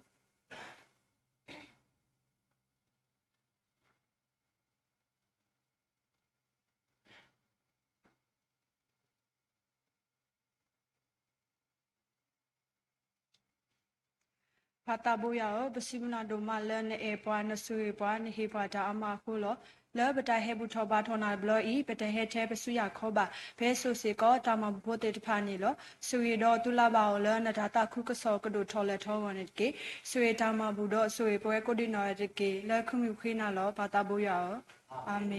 พาตาบุยาปสิมนาโดมาเลนเอปวานสุยปวานเฮปวาตาอามาคุโลเลบตาเฮบุทบาทนาบลอีปตาเฮเทปสุยาขอบาเพสุสิก็ตามาโพเตตพานิโลสุยดอตุลาบาเลนดาตาคุกสอกดูทอเลทอวันเกสุยตามาบุดสุยปวยกดินอเกเลคุมิခိนาโลพาตาบุยาอาเม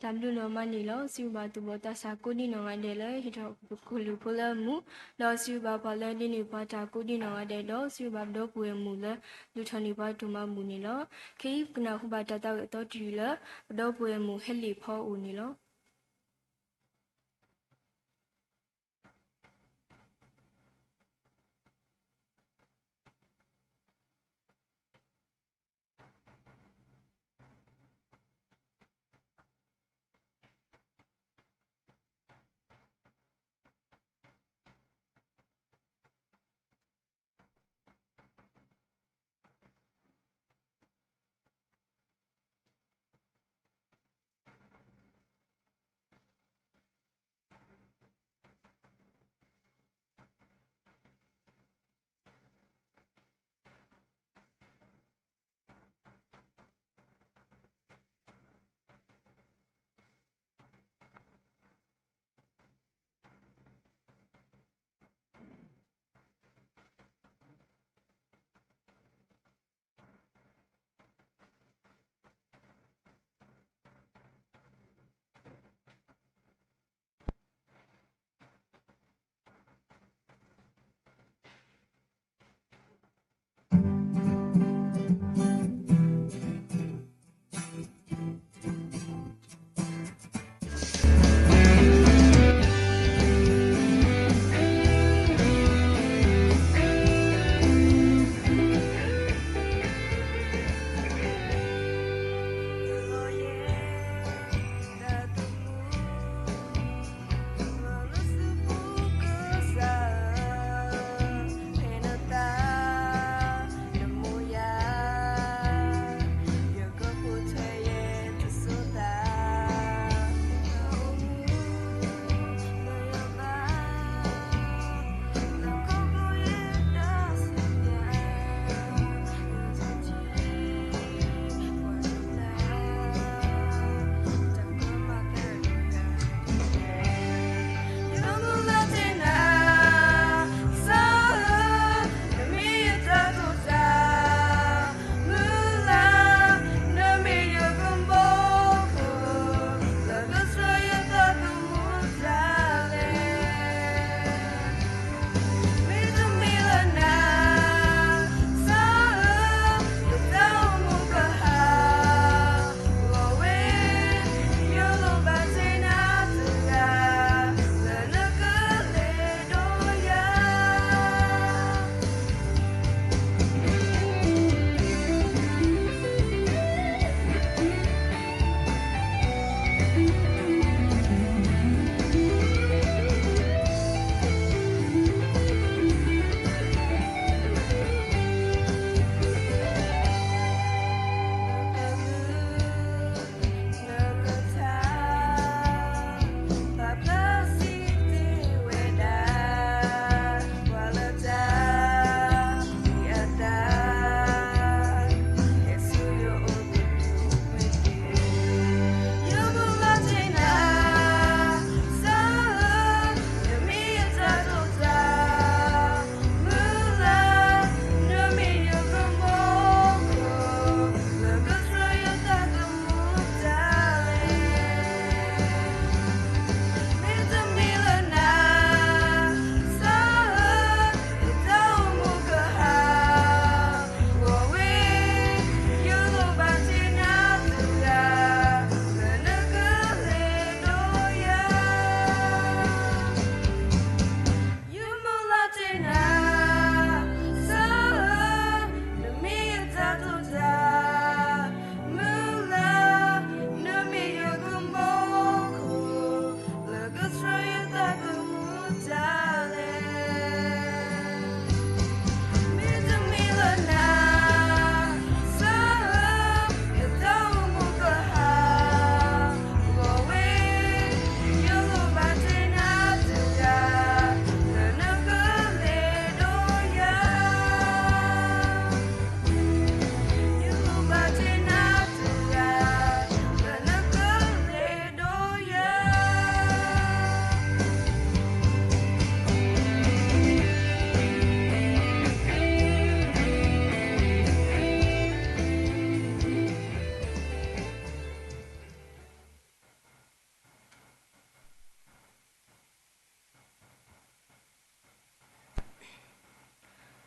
တမ်လူနောမနီလောစီဘာတူဘတာစာကိုဒီနောငါတဲ့လေဟိတော့ကိုလူဖိုလမူလောစီဘာပါလဒီနီပါတာကိုဒီနောငါတဲ့လောစီဘာတော့ပွေမူလလူထနီပါတူမမူနီလောခေကနာခုဘာတတော့တူလတော့ပွေမူဟဲလီဖောဦးနီလော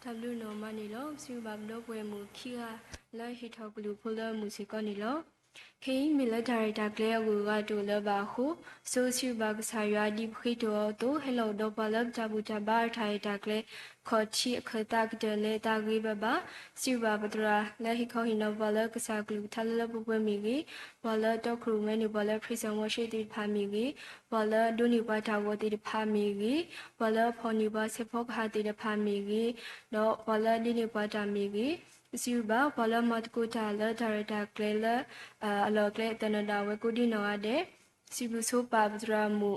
W နော်မနီလောစုဘဘလို့ပွဲမူခီကလဲဟီထောက်ကလူဖိုလမူစီကောနီလောခေမီလဒါရီတာကလေးဝူကတူလဘာခုဆိုစုဘကဆာယာဒီခိတောတိုဟဲလိုဒေါ်ပလပ်ဂျဘူဂျဘာထိုင်တာကလေးခေါ်ချီအခတာကတလေတာဂိဘဘာစုဘပတရာလဲဟီခေါဟီနောဘလကဆာကလူထလလပပွဲမီကြီးဘလတော့ခရူမဲနီဘလဖရီဆန်ဝရှိတီဖာမီကြီးဘလဒူနီဘတာဝတီဖာမီကြီးဘလဖော်နီဘဆေဖောခါတီဖာမီကြီးတော့ဘလဒီနီဘတာမီကြီးစီဘာဘလမတ်ကိုတာလာဒါရတာကလေလာအလောကလေတနဒါဝဲကိုဒီနောအတဲ့စီဘူးဆိုပါပဒရာမူ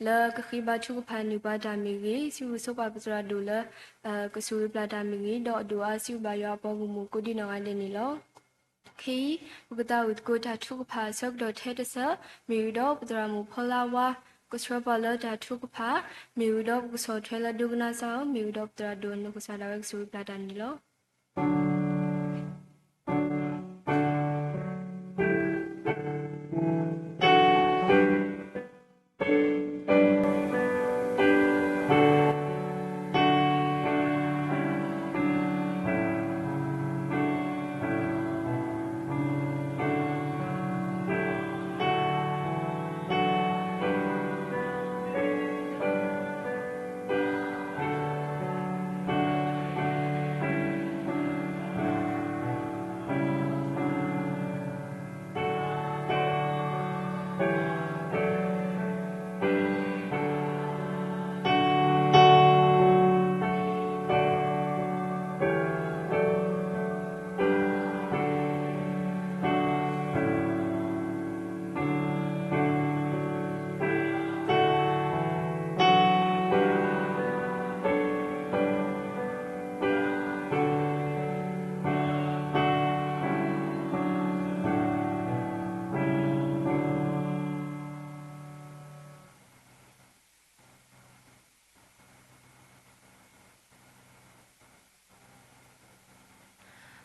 လာကခိဘချုဖာနိပါတာမီကြီးစီဘူးဆိုပါပဒရာဒူလာကဆူပလာတာမီကြီးတော့ဒူအာစီဘာယောပေါ်မူကိုဒီနောအတဲ့နီလောခေဘကတာဝတ်ကိုတာချုဖာဆော့ဒေါ်ထဲတဆမီတော့ပဒရာမူဖလာဝါကစရပါလာတာထုကဖာမီတော့ကဆောထဲလာဒူကနာဆောမီတော့ပဒရာဒူနကဆာလာဝဲဆူပလာတာနီလော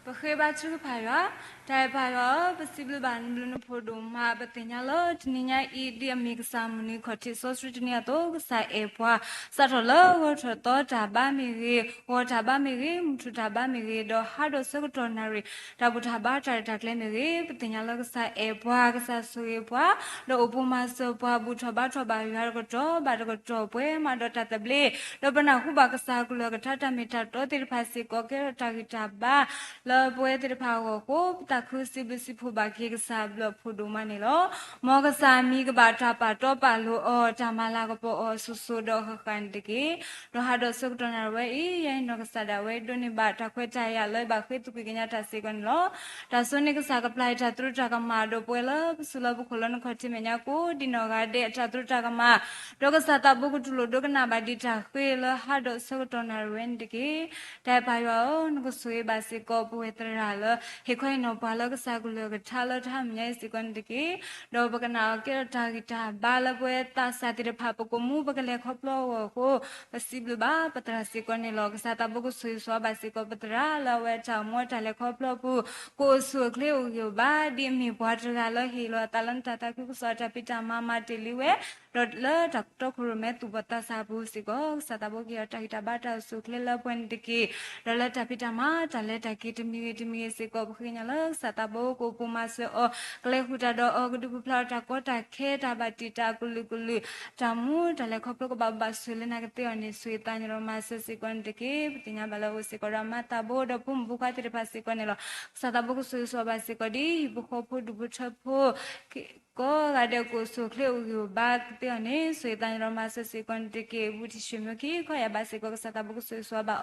ပခေဘချုဖာရတိုင်ဖာရပစီဘလဘန်ဘလနဖိုဒိုမာပတင်ညာလောတနိညာအီဒီအမီကဆာမနီခတိဆောစရတနီယတောကဆာအေပွားစတ်လောဝထတောတာဘာမီရီဝတာဘာမီရီမထတာဘာမီရီဒေါ်ဟာဒိုစကတော်နာရီတာဘူတာဘာတာတာကလဲမီရီပတင်ညာလောကဆာအေပွားကဆာဆူအေပွားလောအပူမဆောပွားဘူထဘာထဘာရကတော့ဘာကတော့ပွဲမာဒတာတဘလေလောပနာခုဘာကဆာကလောကထတာမီတာတောတိဖာစီကိုကေတာဂီတာဘာလောပွဲတိဖာကိုတခုစီဘစီဖို့ဘာကေကစားဘလဖို့ဒိုမနေလောမောကစားမီကဘာတာပါတော့ပါလို့အော်ဂျာမလာကပေါ်အော်ဆူဆူတော့ခကန်တကေရဟာတော့စုကတနာဝဲရိုင်းတော့ကစားတာဝဲဒုန်ဘာတခွဲချရလဲဘာခွေတူကညာတဆေကန်လောဒါဆွနေကစားကပလိုက်တာသူတာကမာတော့ပွဲလဆူလဘခလနခတိမညာကိုဒီနော်ကတဲ့အတာသူတာကမာတော့ကစားတာဘုကတူလို့ဒုကနာဘာဒီတာခွေလဟာတော့စုကတနာဝဲတကေတဲ့ဘာရောနကဆွေဘာစီကောပွဲတရာလဟေခွဲနော်ဘာလကစားကလောကထားလထားမြဲစီကန်တကေတော့ဘကနာကေတာဂီတာဘာလပွဲတာစာတိဖာပကိုမူဘကလေခပလောကိုပစီဘလဘာပတရာစီကန်နေလောကစားတာဘကိုဆွေဆွာဘာစီကောပတရာလဝဲချောင်းမောတလေခပလောဘူးကိုဆွေကလေယောဘာဒီမီဘွားတရာလဟီလောတလန်တတာကုဆွာတပိတာမမတီလီဝဲတော့လေဒေါက်တာခရမဲတူဘတာစာဘူးစီကောစတာဘကေတာဂီတာဘာတာဆုကလေလပွန်တကေရလတပိတာမတလေတကေတမီစီကောဘခိညာလစတာဘကိုပူမဆောကလေခုတာတော့အကဒူပလာတာကောတာခဲတာဘတီတာကုလူကုလူတမူတလေခပလကဘဘဆွေလနာကတေအနေဆွေတန်ရောမဆစီကွန်တကေပတိညာဘလောစီကောရမတာဘောဒပုမ်ဘူခတိရပါစီကွန်လောစတာဘကိုဆွေဆွဘာစီကောဒီဘခဖို့ဒူဘချဖို့ကိုရတဲ့ကိုဆိုခလေဦးဘတ်တဲ့အနေဆွေတန်ရောမဆစီကွန်တကေဘူတီရွှေမကီခွာရပါစီကောစတာဘကိုဆွေဆွဘာ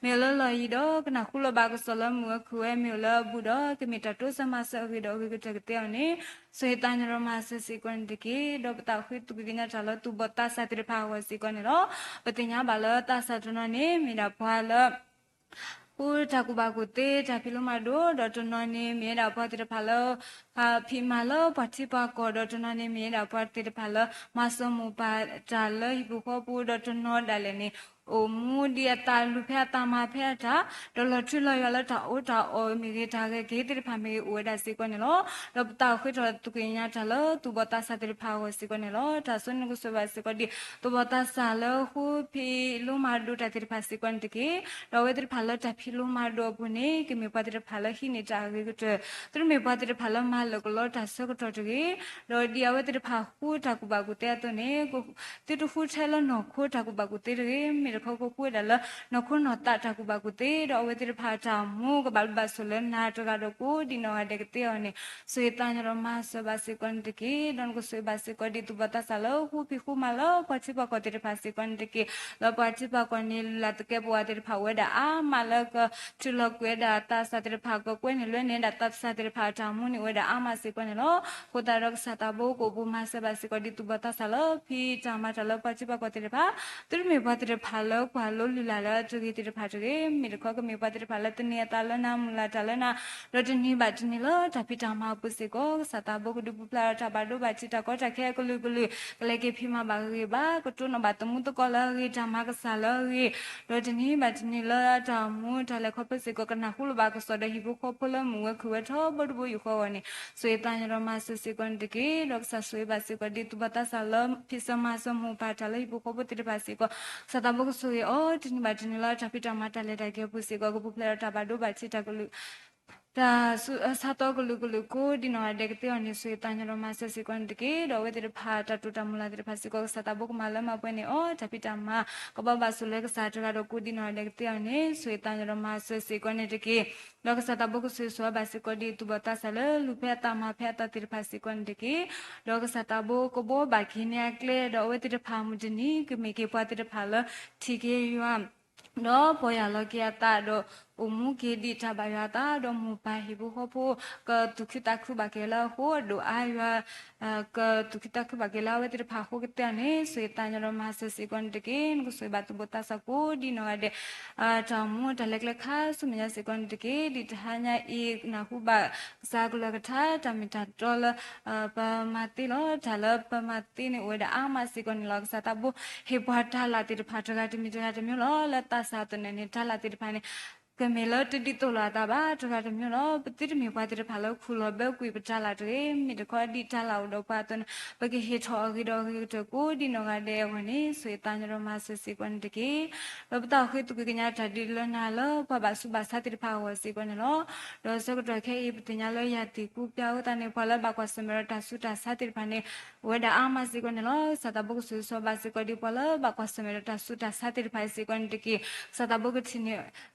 မေလလီတော့ကနခုလဘကဆလမွခွေမေလဘူတော့ကမီတတိုစမဆောရီတော့ကတဲ့အနေဆွေတန်ရောမဆစီကွန်တကေတော့ပတာခွေတူကညာချလတူဘတာစတိဖာဝစီကွန်ရောပတိညာဘလတာစတနနေမီနာဘွာလပူတာကူဘာကူတေတာဖီလိုမာဒိုဒေါ်တနော်နေမြေတာဘတ်တဖာလောဖီမာလောပတိပါကောဒေါ်တနော်နေမြေတာဘတ်တဖာလောမဆမူပါတာလောဟိဘူခောပူဒေါ်တနော်ဒါလည်းနေ โอ้มูเดียตาลูเพตามาเพตาดอลทริลอยละตาโอตาโอมีเกตาเกติรพามีอวยดาสิกวนเนลรบตาคุยตุกิญญาทะลตุบตาสติรพาวสิกวนเนลตาสุนกุสวาสิกวดีตุบตาสาลหูพีลูมาดูตาติรพาสิกวนติกีดอเวติรพาลตาพีลูมาดูปุเนกิมีปาติรพาลหินิจาเกกตตุมีปาติรพาลมาลกลตาสกตตกีดอดีอเวติรพาหูตากุบากุเตตเนกุติตุหูเทลนอคูตากุบากุเตเรมีรเขาคุยดาลนอคุนอตาตากุบากุเตดอเวติรพาจามูกบาลบาสุเลนาตกาดกูดินอเดกเตอเนสุยตานรมาสบาสิกวนติกีดอนกุสุยบาสิกวดิตุบตาสาลหูพิคูมาลปฏิปกติรพาสิกวนติกีลปฏิปกนิลตเกปวติรพาเวดาอามาลกจุลกเวดาตาสัติรพากกเวนิเลเนดาตัสัติรพาจามุนิเวดาอามาสิกวนโลโคตารกสัตาโบโกบุมาสบาสิกวดิตุบตาสาลพีจามาตาลปฏิปกติรพาตุรมีปฏิรพาลกวาลลิลาลจุกิติรพาจุเกมีรขกมีปฏิรพาลตเนียตาลนามุลาตาลนาโรจนีบัจนิลตาพิจามาปุสิโกสัตาโบกดุปุปลาตาบาดุบัจิตาโกตะแค่กลุกลุกเลกิพิมาบาเรบากตุนบัตมุตกลาเรจามากสาลเรโรจนีบัจนิลตามุตาเลขปุสิโกกนาคุลบากสดหิบุขพลมุเวคุเวทบดบุยุขวานิสวยตานรมาสสิกวนติกีดอกสสวยบาสิกดิตุบตาสาลพิสมาสมุปาตาลหิบุขปติรบาสิโกสัตาโบกสวยโอตินิบัจนิลตาพิจามาตาเลตาเกปุสิโกกุปุเพลตาบาดุบัจิตากลุตาสัตว์กลุกลุกดินอเด็กเตียนิสุยตานยรมาเสสิกวนติกีดอเวติรพาตตุตามุลาติรภาสิโกสัตบุกมาลมาเปเนโอตปิตามากบาสุเลกสัตระดกุดินอเด็กเตียนิสุยตานยรมาเสสิกวนติกีดอกสัตบุกสุยสวบาสิโกดิตุบตาสเลลุเพตามาเพตติรภาสิกวนติกีดอกสัตบุกโบบาคิเนเคลดอเวติรพามุจนีกเมเกปติรพาลทิเกยามดอปอยาลกิยตาดอมุเกดิตาบายาตาดอมุปาหิบุขโพกตุคิตาคุบาเกลาโหดอายากตุคิตาคุบาเกลาเวติรภาโหกเตเนสุยตานยรมาสสิกวนติกินกุสุยบาตุบตาสกุดินอเดจามุตะเล็กๆค่ะสุมยาสิกวนติกิดิทหาญาอีนาคุบาสากุลกะทาตามิตาตอลปะมาติโลทาลปะมาติเนเวดาอามาสิกวนลอกสาตาบุเฮปาทาลาติรภาตกะติมิตะตะมิโลละตาสาตเนเนทาลาติรภาเนကမေလတတိတိုလာတာပါတခါတမျိုးတော့ပတိတမေပါတဲ့ဖာလို့ခူလောဘကွေပချလာတယ်မိတခေါ်ဒီတလာတော့ပါတော့ပကေဟေထောဂီတော့ဂီတကိုဒီနောကတဲ့ဝင်နေဆွေတန်ရမဆစီကွန်တကေလောဘတာခေတုကညာတဒီလနာလောပပစုပါစတိဖာဝစီကွန်နော်တော့စကတော့ခဲပတညာလောယတိကူပြောတန်နေဖလာဘကွာစမရတဆုတာစတိဖာနေဝဒအာမစီကွန်နော်စတဘုကဆူဆဘစီကဒီဖလာဘကွာစမရတဆုတာစတိဖာစီကွန်တကေစတဘုကချင်း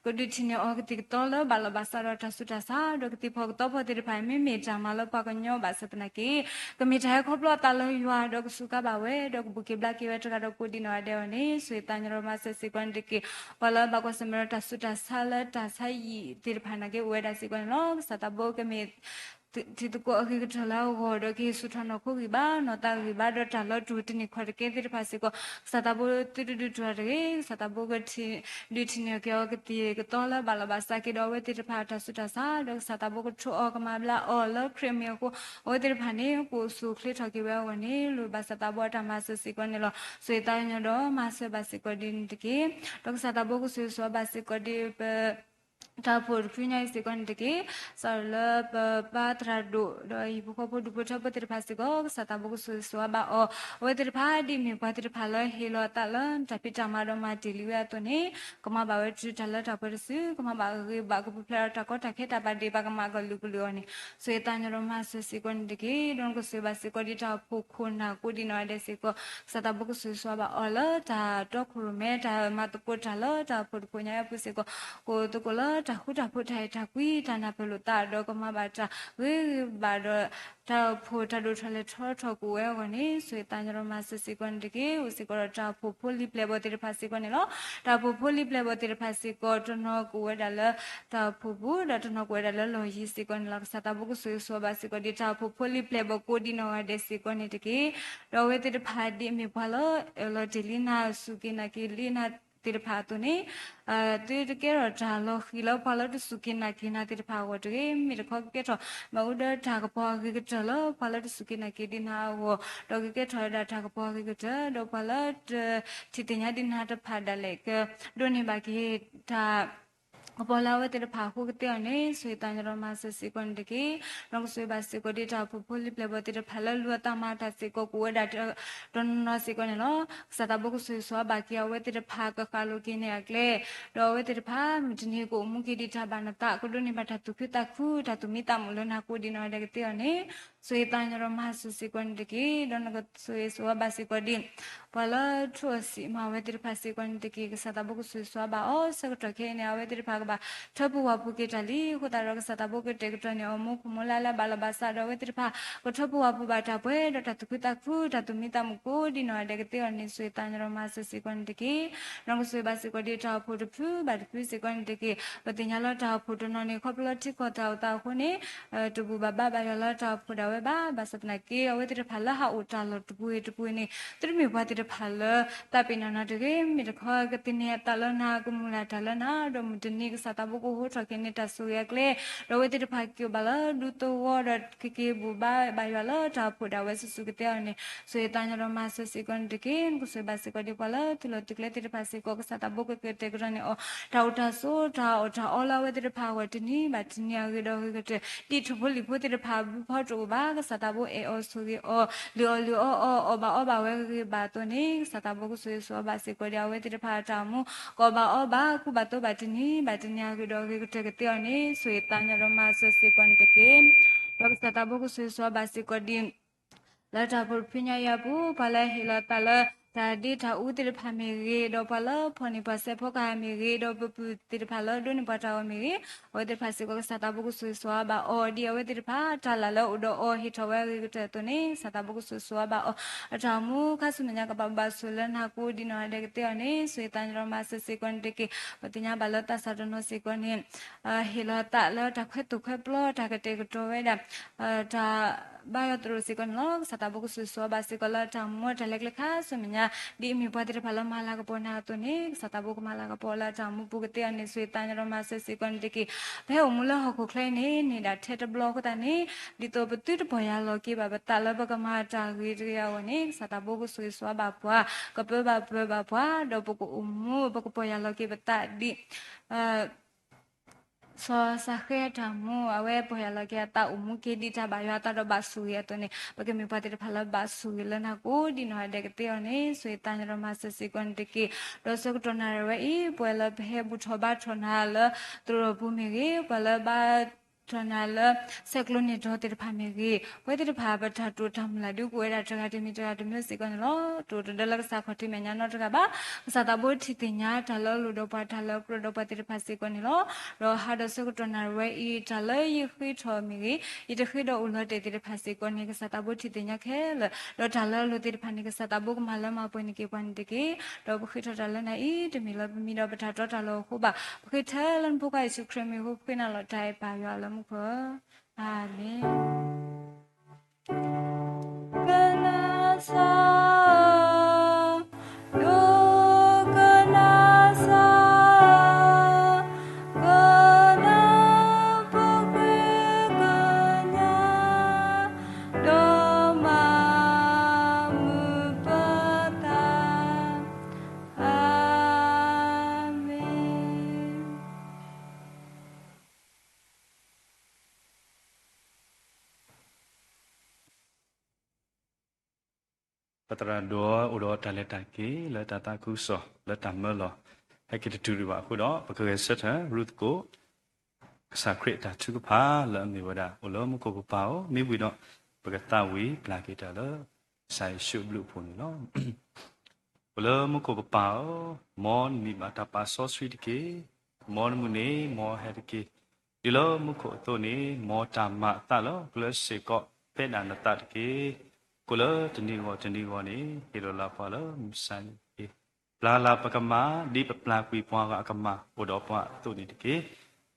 ကဒီချင်းโอกติตอลบาลบาสารทัสุทัสาดกติพกตพติรภายมิเมจามาลปากญอบาสตนะกีกมิทายครบลอตาลยัวดกสุกบาเวดกบุกิบลากีเวตกะดกุดินอเดวนีสุยตัญรมาสสิกวันติกีบาลบากสมรทัสุทัสาลตาไสยีติรภายนะกีเวดาสิกวันโลสตาโบกมิทิตโกอกิกทลาโหดกิสุทานโคกิบานอตากิบาดตาลจุตินิขอดเกติรภาสิโกสตาโบติดุตระเกสตาโบกทิดิทิเนเกอกติกตอลบาลบาสากิดอเวติรภาทัสุทัสาดกสตาโบกโชอกมาบลาออลครีเมียโกโอติรภาเนโกสุคลิทอกิเววันนี้ลุบาสตาโบตามาสสิกวันเนลสุยตาญดอมาสบาสิกดินติกิดกสตาโบกสุสบาสิกดิเปตาพูดคุยในสิกันตะกี้สารลปปาตราดูโดยบุคคลผู้ดูผู้ชอบปฏิภาสิกก็สัตบุคคลสวบาอปฏิภาดีมีปฏิภาเลยเฮโลตาลันจับพิจามาดมาดิลิเวตัวนี้ก็มาบ่าวจุดละจับไปซื้อก็มาบ่าวบ่าวก็ผู้เพลย์ตะก็ตะเขตบาดีบ่าวก็มาก็ลุกลุนี่สวยตาญรมาสิกันตะกี้ดอนก็สวยบาสิกดิตาผู้คนน่ะกูดีน้อยเดสิก็สัตบุคคลสวบาอละตาตอกครูเมตามาตะปุตาละตาผู้คนยาผู้สิก็โกตุกละตาขุดพุทธายทักวิธานาเปลุตาดอกมาบาจาวิบาดตาพุทธดุทะเลทอทกูเอวันนี้สวยตาญรมาสสิกันตะกี้อุสิกรตาผู้พุลิเปลบติรภาสิกันเนาะตาผู้พุลิเปลบติรภาสิกตนกูเวดาลตาผู้บุดตนกูเวดาลโลหิสิกันลักษตาบุกสวยสวบาสิกดิตาผู้พุลิเปลบกูดินอเดสิกันตะกี้เราเวติรภาดิมีพาลเอลดิลินาสุกินากิลินา တိဖာတုန်တိတကယ်တော့ဒါလောခီလောပါလောတစုကိနာကိနာတိဖာဝတကေမိတခေါကဲတော့မဟုတ်တဲ့ဒါကပေါ်ကကြလောပါလောတစုကိနာကိဒီနာဝတော့ကဲထော်ဒါကပေါ်ကကြတော့ပါလောတိတညာဒီနာတဖာဒလေကဒိုနေပါကေဒါ Apollo with the Pahu, sweet and Romasa Secondary, Long Suba Secodita, Pupuli play with the Palalu, Tamata Seco, that don't know Seconelo, Sataboku Suiswa, Bakia with the Park of Kalukine, Clay, do with the Pam, Jinigo, Muki di Tabanata, Kuduni Batatukuta, Tatumita, Mulona, Kudino, Degatione, sweet and Romasa Secondary, don't go Suiswa Basicodin, Pala, Trosima, with the Pasicondary, Sataboku Suiswa, all Secretary, with the Pagba, Tapu Wapukitali, Hutara Sataboku, Tegutani, or Mukumula, Balabasa, with the Pa, Tapu Wapubata, Tatukuta, Tatumita Muku, Dino, Degatione, sweet and Romasa Secondary, Long Suba Secodita, put a poo, but Secondary, but the Yalata put on a couple of Tikota, Hone, to Baba, Yalata, put away, Basatnaki, with the Palaha, Utalo, to Puini, to me what the Pala, tapping another game, Midaka, Gatinia, Talana, Gumula, Talana, Domutini, Satabuku, Trakinita, Suyakle, with the Pakio Bala, Duto, water, Kiki, Buba, Bayala, put away Sukatiani, Suetana Romasa, second decay, Kusabasico de Pala, to loticate the Pasico, Satabuku, Tegrani, or Tauta, so, Tauta, all over the power to me, but near Widow, did to fully put the Patu Bag, Satabu, or Sugi, or Leo, or Oba, Batoni, Satabuku, so Basico, with the Patamu, Goba, Oba, Kubato, Batini, Batinia, Widow, Tegationi, Suetana Romasa, second decay, Satabuku, so Basico, dim. Lata purpinya yabu pala hila tala tadi tahu tidak pamiri do pala poni pase poka miri do bubu tidak pala do ni pata miri odir pasi ko satabu susua ba o dia odir pa tala la udo o hitawa gitu tu ni satabu susua ba o tamu kasunnya ke baba sulan aku di nada gitu ni suitan romasa sikon deki patinya balota sadono sikon ni hila tala takhe tukhe plo takete gitu weda ta bayo terus sikon lo satabu susua basikola tamu talek-lekha sumnya di mi patir pala mala ka pona to ni satabu mala ka pola tamu pugete ani suitan romasa sikon deki pe umula hoko klai ni da theta block ta ni di to betu boya lo ki ba tala ba ka ma ta gi ya woni satabu susua bapwa ka pe bapwa do buku umu buku boya lo ki beta di so sakhe tamu awe boya lagi ata umu ke di tabayo ata do basu ya to ne bagi mi patir phala basu lan aku di no ade kete one suitan romasa sikon deki dosok tonar we I bola bhe buthoba thonal tro bumi ge bola ba Tonala, Secloni daughter Pamigi, whether the Papa to Tamla do where I tried to meet the music on law, to the Deluxe Sakoti Mena Raba, Satabu Titina, Talo, Ludopa, Talo, Prodopati Pasiconilo, Ro had a secretary way, Talo, you quit or me, it a hid or not the Pasiconic Satabu Titina Kel, Rotala, Lutir Panic Satabu, Malama, Poniki Pandiki, Robuhita Talana, eat, Milo, Mido, Talo, Huba, Hotel and Puka is creamy who pinalo type by Amen. Ganasa, lo ganasa, gana paganya, doma mupata. Amen. Patara doa udah taletaki, le tataku so, le tamelo. Hai kita turi wa aku doa, pakai set ha, root ko, sakrit dah cukup pa, le mi wada, ulo mu ko pao, mi wido, pakai tawi, pelaki dah le, saya shoot blue pun lo. Ulo mu ko pao, mon mi bata pa so sweet ke, mon mu ne, mo head ke. Dilo mu ko to ne, mo tama talo, plus se ko pena na tat ke. Kula teni go ni hiro la pala misan ke la la pakama di pla kwi pwa ka akama odo pwa tu ni ke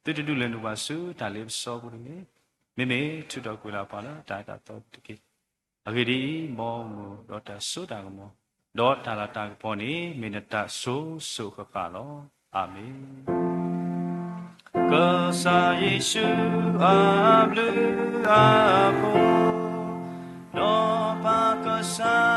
tu len du wasu ta le so bu ni me tu do kula pala ta ta to ke agedi mo mu do ta so ta mo ဒေါ်တာလာတာပေါ်နေမိနတာဆိုးဆိုခခလောအာမင်ကောစာယေရှုအာဘလူအာကိုနောပါကဆာ